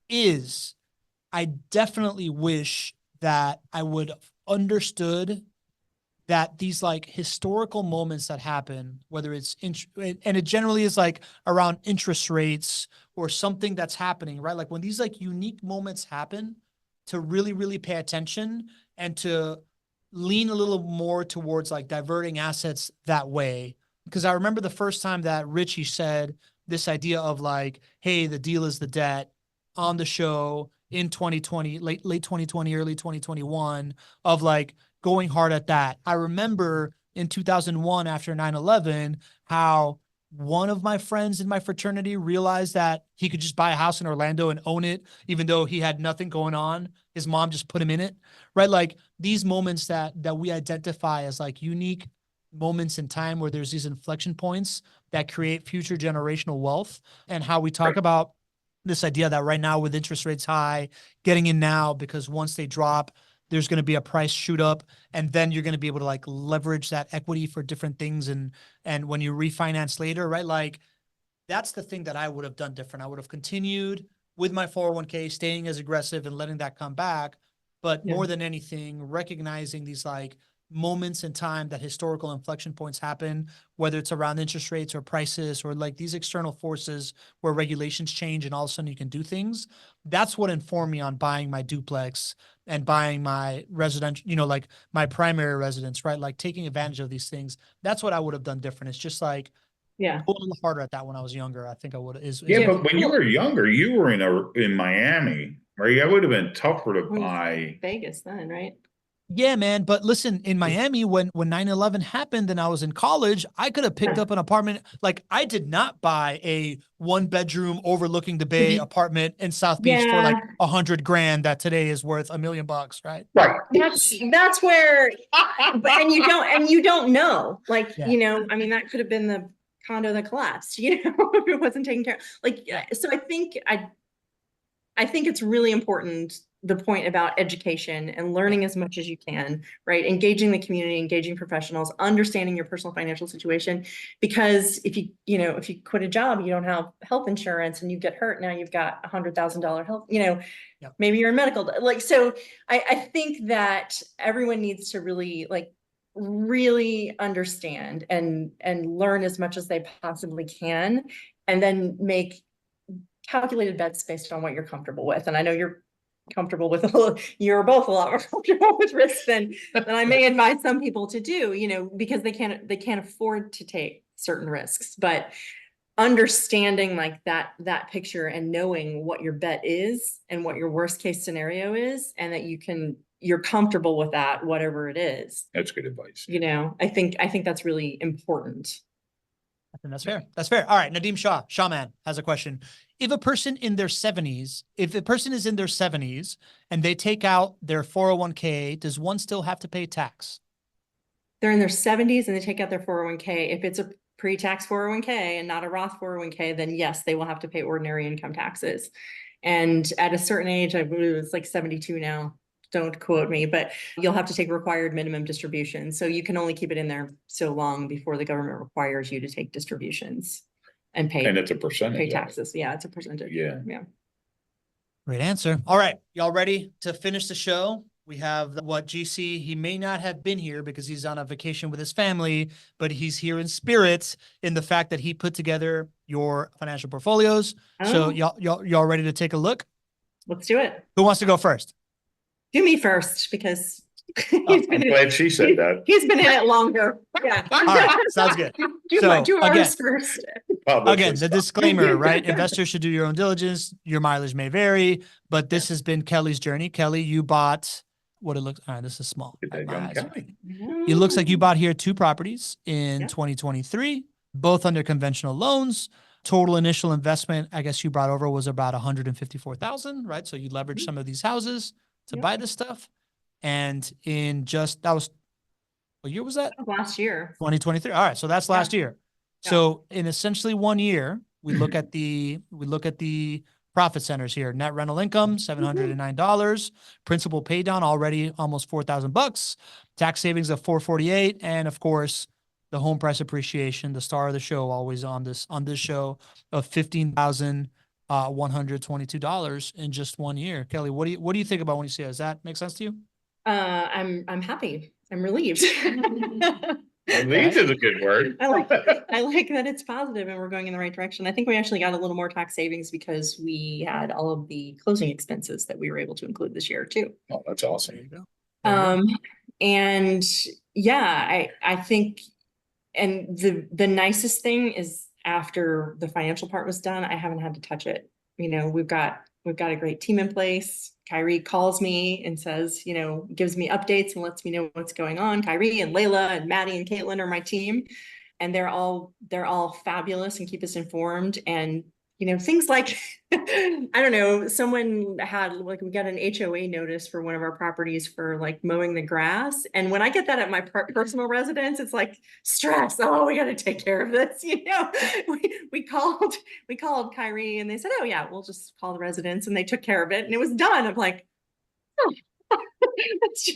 is I definitely wish that I would have understood that these like historical moments that happen, whether it's, and it generally is like around interest rates or something that's happening, right? Like when these like unique moments happen, to really, really pay attention and to lean a little more towards like diverting assets that way. Because I remember the first time that Richie said this idea of like, hey, the deal is the debt on the show in 2020, late 2020, early 2021, of like, going hard at that. I remember in 2001 after 9/11, how one of my friends in my fraternity realized that he could just buy a house in Orlando and own it, even though he had nothing going on. His mom just put him in it, right? Like these moments that we identify as like unique moments in time where there's these inflection points that create future generational wealth, and how we talk about this idea that right now with interest rates high, getting in now because once they drop, there's going to be a price shoot up, and then you're going to be able to like leverage that equity for different things. And when you refinance later, right? Like that's the thing that I would have done different. I would have continued with my 401k, staying as aggressive and letting that come back. But more than anything, recognizing these like moments in time that historical inflection points happen, whether it's around interest rates or prices or like these external forces where regulations change and all of a sudden you can do things. That's what informed me on buying my duplex and buying my residential, you know, like my primary residence, right? Like taking advantage of these things. That's what I would have done different. It's just like Yeah. a little harder at that when I was younger. I think I would Yeah, but when you were younger, you were in Miami, right? That would have been tougher to was buy. Vegas then, right? Yeah, man. But listen, in Miami, when 9/11 happened and I was in college, I could have picked up an apartment. Like, I did not buy a 1 bedroom overlooking the bay apartment in South Beach for like Yeah. $100,000 that today is worth $1 million, right? Right. That's where, and you don't know, like, Yeah. you know, I mean, that could have been the condo that collapsed, you know, if it wasn't taken care of. Like, so I think it's really important, the point about education and learning as much as you can, right? Engaging the community, engaging professionals, understanding your personal financial situation. Because if you quit a job, you don't have health insurance and you get hurt, now you've got $100,000 health, Yep. maybe you're in medical, like, so I think that everyone needs to really understand and learn as much as they possibly can, and then make calculated bets based on what you're comfortable with. And I know you're comfortable with, you're both a lot more comfortable with risk than I may advise some people to do, because they can't afford to take certain risks. But understanding like that picture and knowing what your bet is and what your worst case scenario is, and that you're comfortable with that, whatever it is. That's good advice. I think that's really important. I think that's fair. That's fair. All right. Nadeem Shahman has a question. If a person is in their 70s and they take out their 401k, does one still have to pay tax? They're in their 70s and they take out their 401k. If it's a pre-tax 401k and not a Roth 401k, then yes, they will have to pay ordinary income taxes. And at a certain age, I believe it's like 72 now, don't quote me, but you'll have to take required minimum distribution. So you can only keep it in there so long before the government requires you to take distributions and pay. And it's a percentage. Pay taxes. Yeah, it's a percentage. Yeah. Yeah. Great answer. All right. Y'all ready to finish the show? We have what GC, he may not have been here because he's on a vacation with his family, but he's here in spirit in the fact that he put together your financial portfolios. So y'all ready to take a look? Let's do it. Who wants to go first? Do me first, because I'm glad she said that. he's been in it longer. Yeah. All right. Sounds good. Do So, ours again, first. Again, the disclaimer, right? Investors should do your own diligence. Your mileage may vary, but this has been Kelly's journey. Kelly, you bought what it looks. All right, this is small. Look at that young Kelly. It looks like you bought here 2 properties in Yeah. 2023, both under conventional loans. Total initial investment, I guess you brought over, was about $154,000, right? So you leveraged some of these houses to Yep. buy this stuff. And what year was that? Last year. 2023. All right. So that's last year. Yeah. So in essentially 1 year, we look at the profit centers here. Net rental income, $709. Principal pay down already almost $4,000. Tax savings of $448. And of course, the home price appreciation, the star of the show, always on this show, of $15,122 in just 1 year. Kelly, what do you think about when you see it? Does that make sense to you? I'm happy. I'm relieved. Relieved is a good word. I like that it's positive and we're going in the right direction. I think we actually got a little more tax savings because we had all of the closing expenses that we were able to include this year too. Oh, that's awesome. There you go. And yeah, I think, and the nicest thing is after the financial part was done, I haven't had to touch it. We've got a great team in place. Kyrie calls me and says, gives me updates and lets me know what's going on. Kyrie and Layla and Maddie and Caitlin are my team, and they're all fabulous and keep us informed. And things like, I don't know, someone had, like, we got an HOA notice for one of our properties for like mowing the grass. And when I get that at my personal residence, it's like stress. Oh, we got to take care of this. We called Kyrie and they said, oh yeah, we'll just call the residents, and they took care of it and it was done. I'm like, oh, that's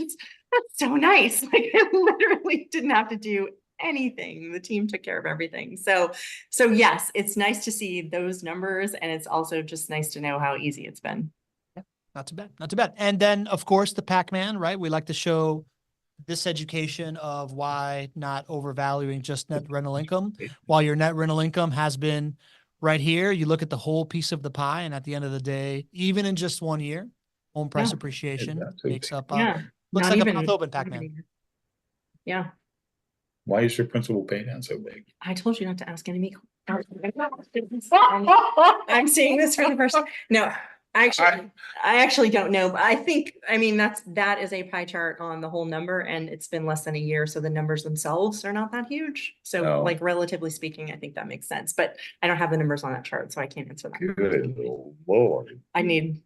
so nice. Like, I literally didn't have to do anything. The team took care of everything. So yes, it's nice to see those numbers, and it's also just nice to know how easy it's been. Not too bad. Not too bad. And then, of course, the Pac-Man, right? We like to show this education of why not overvaluing just net rental income. While your net rental income has been right here, you look at the whole piece of the pie, and at the end of the day, even in just 1 year, home price appreciation Exactly. makes up. Yeah. Looks Not like even a mouth open, Pac-Man. Yeah. Why is your principal pay down so big? I told you not to ask any me. I'm seeing this for the first, no, I actually don't know, but I think, I mean, that is a pie chart on the whole number and it's been less than a year. So the numbers themselves are not that huge. So No. like relatively speaking, I think that makes sense, but I don't have the numbers on that chart, so I can't answer that. Good Lord. I need.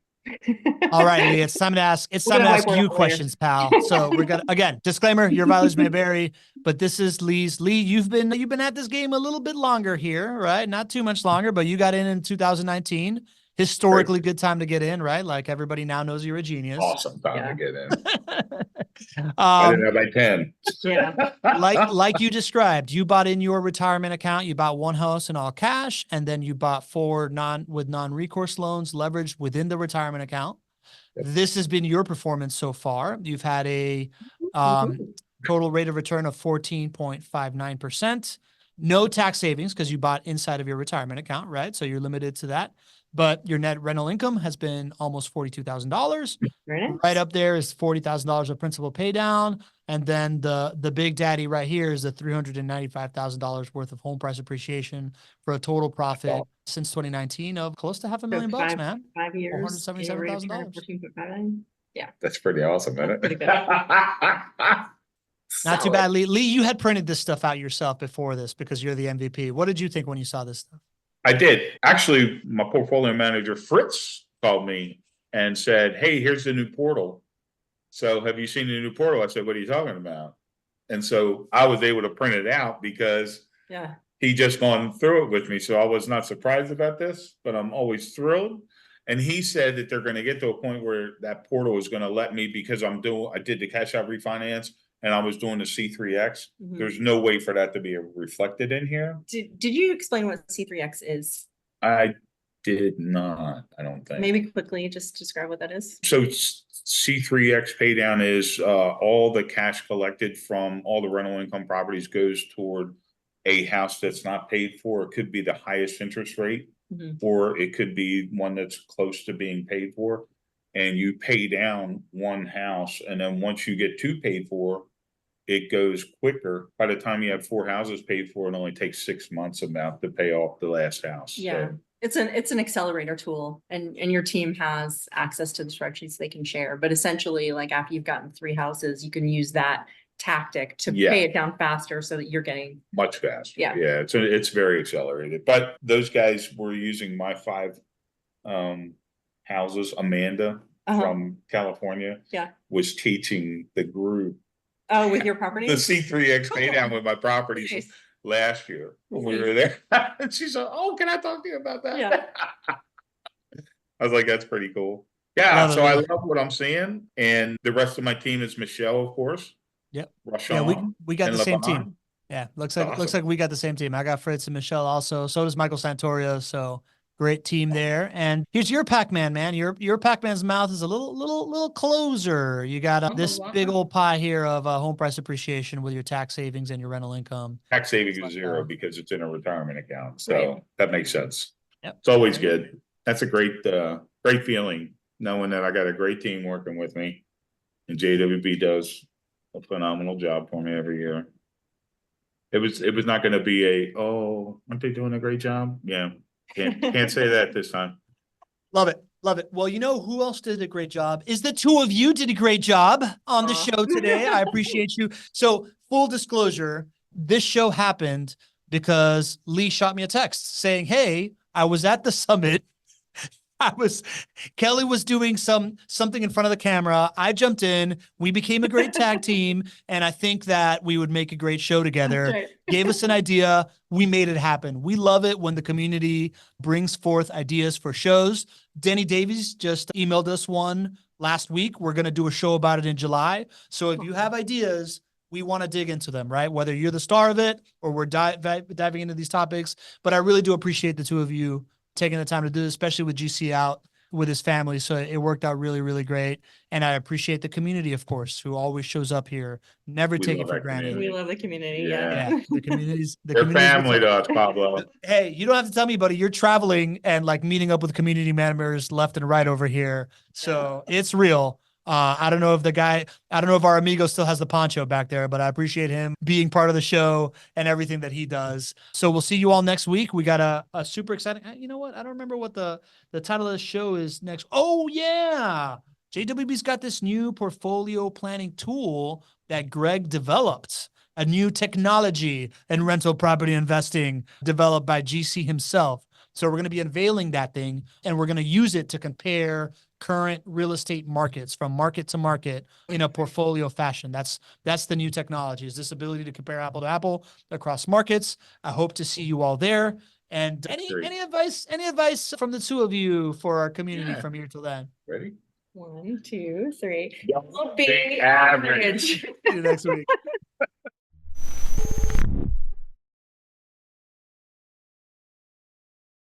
All right, Lee, it's time to ask. It's We're time to gonna ask whiteboard you up later. questions, pal. So we're gonna again disclaimer: your values may vary, but this is Lee's. Lee, you've been at this game a little bit longer here, right? Not too much longer, but you got in 2019. Historically good time to get in, right? Like everybody now knows you're a genius. Awesome time Yeah. to get in. I didn't have like 10. Yeah. like you described, you bought in your retirement account, you bought one house in all cash, and then you bought four non-recourse loans leveraged within the retirement account. Yep. This has been your performance so far. You've had a total rate of return of 14.59%. No tax savings because you bought inside of your retirement account, right? So you're limited to that. But your net rental income has been almost $42,000. Very nice. Right up there is $40,000 of principal pay down. And then the big daddy right here is the $395,000 worth of home price appreciation for a total profit since 2019 of close to $500,000, man. 5 years. $477,000. 14.59. That's pretty awesome, isn't it? Pretty good. Not too Solid. bad, Lee. Lee, you had printed this stuff out yourself before this because you're the MVP. What did you think when you saw this stuff? I did. Actually, my portfolio manager, Fritz, called me and said, hey, here's the new portal. So have you seen the new portal? I said, what are you talking about? And so I was able to print it out because Yeah. he just gone through it with me. So I was not surprised about this, but I'm always thrilled. And he said that they're going to get to a point where that portal is going to let me, because I did the cash out refinance and I was doing the C3X. Mhm. There's no way for that to be reflected in here. Did you explain what C3X is? I did not, I don't think. Maybe quickly just describe what that is. So C3X pay down is all the cash collected from all the rental income properties goes toward a house that's not paid for. It could be the highest interest rate, or it could be one that's close to being paid for. And you pay down one house, and then once you get two paid for, it goes quicker. By the time you have 4 houses paid for, it only takes 6 months about to pay off the last house. Yeah. So, It's an accelerator tool and your team has access to the spreadsheets they can share. But essentially, like after you've gotten 3 houses, you can use that tactic to pay it down faster so that you're getting much faster. Yeah. Yeah. It's very accelerated. But those guys were using my 5 houses. Amanda from California was teaching the group. Oh, with your property? The C3X pay down with my properties. Nice. Last year when we were there. And she said, oh, can I talk to you about that? Yeah. I was like, that's pretty cool. Yeah, Love so it. I love what I'm seeing. And the rest of my team is Michelle, of course. Yep. Rashawn, Yeah, we got and the same LeBron. team. Yeah, looks like we got the same team. I got Fritz and Michelle also. So does Michael Santorio. So great team there. And here's your Pac-Man, man. Your Pac-Man's mouth is a little closer. You got this big old pie here of home price appreciation with your tax savings and your rental income. Tax savings is 0 because it's in a retirement account. So Right. that makes sense. Yep. It's always good. That's a great feeling knowing that I got a great team working with me. And JWB does a phenomenal job for me every year. It was not going to be aren't they doing a great job? Yeah. Can't say that this time. Love it. Love it. Well, you know who else did a great job is the two of you did a great job on the show today. I appreciate you. So full disclosure, this show happened because Lee shot me a text saying, hey, I was at the summit. Kelly was doing something in front of the camera. I jumped in. We became a great tag team. And I think that we would make a great show together. Right. Gave us an idea. We made it happen. We love it when the community brings forth ideas for shows. Denny Davies just emailed us one last week. We're going to do a show about it in July. So if you have ideas, we want to dig into them, right? Whether you're the star of it or we're diving into these topics. But I really do appreciate the two of you taking the time to do this, especially with GC out with his family. So it worked out really, really great. And I appreciate the community, of course, who always shows up here. Never take it love for that granted. We love the community. Yeah. Yeah, the community's They're family to us, Pablo. Hey, you don't have to tell me, buddy. You're traveling and like meeting up with community members left and right over here. So it's real. I don't know if our amigo still has the poncho back there, but I appreciate him being part of the show and everything that he does. So we'll see you all next week. We got a super exciting, you know what? I don't remember what the title of the show is next. Oh yeah. JWB's got this new portfolio planning tool that Greg developed, a new technology in rental property investing developed by GC himself. So we're going to be unveiling that thing, and we're going to use it to compare current real estate markets from market to market in a portfolio fashion. That's the new technology, is this ability to compare apple to apple across markets. I hope to see you all there. And any advice from the two of you for our community from here till then? Ready? 1, 2, 3. Don't Be be average. See you next week.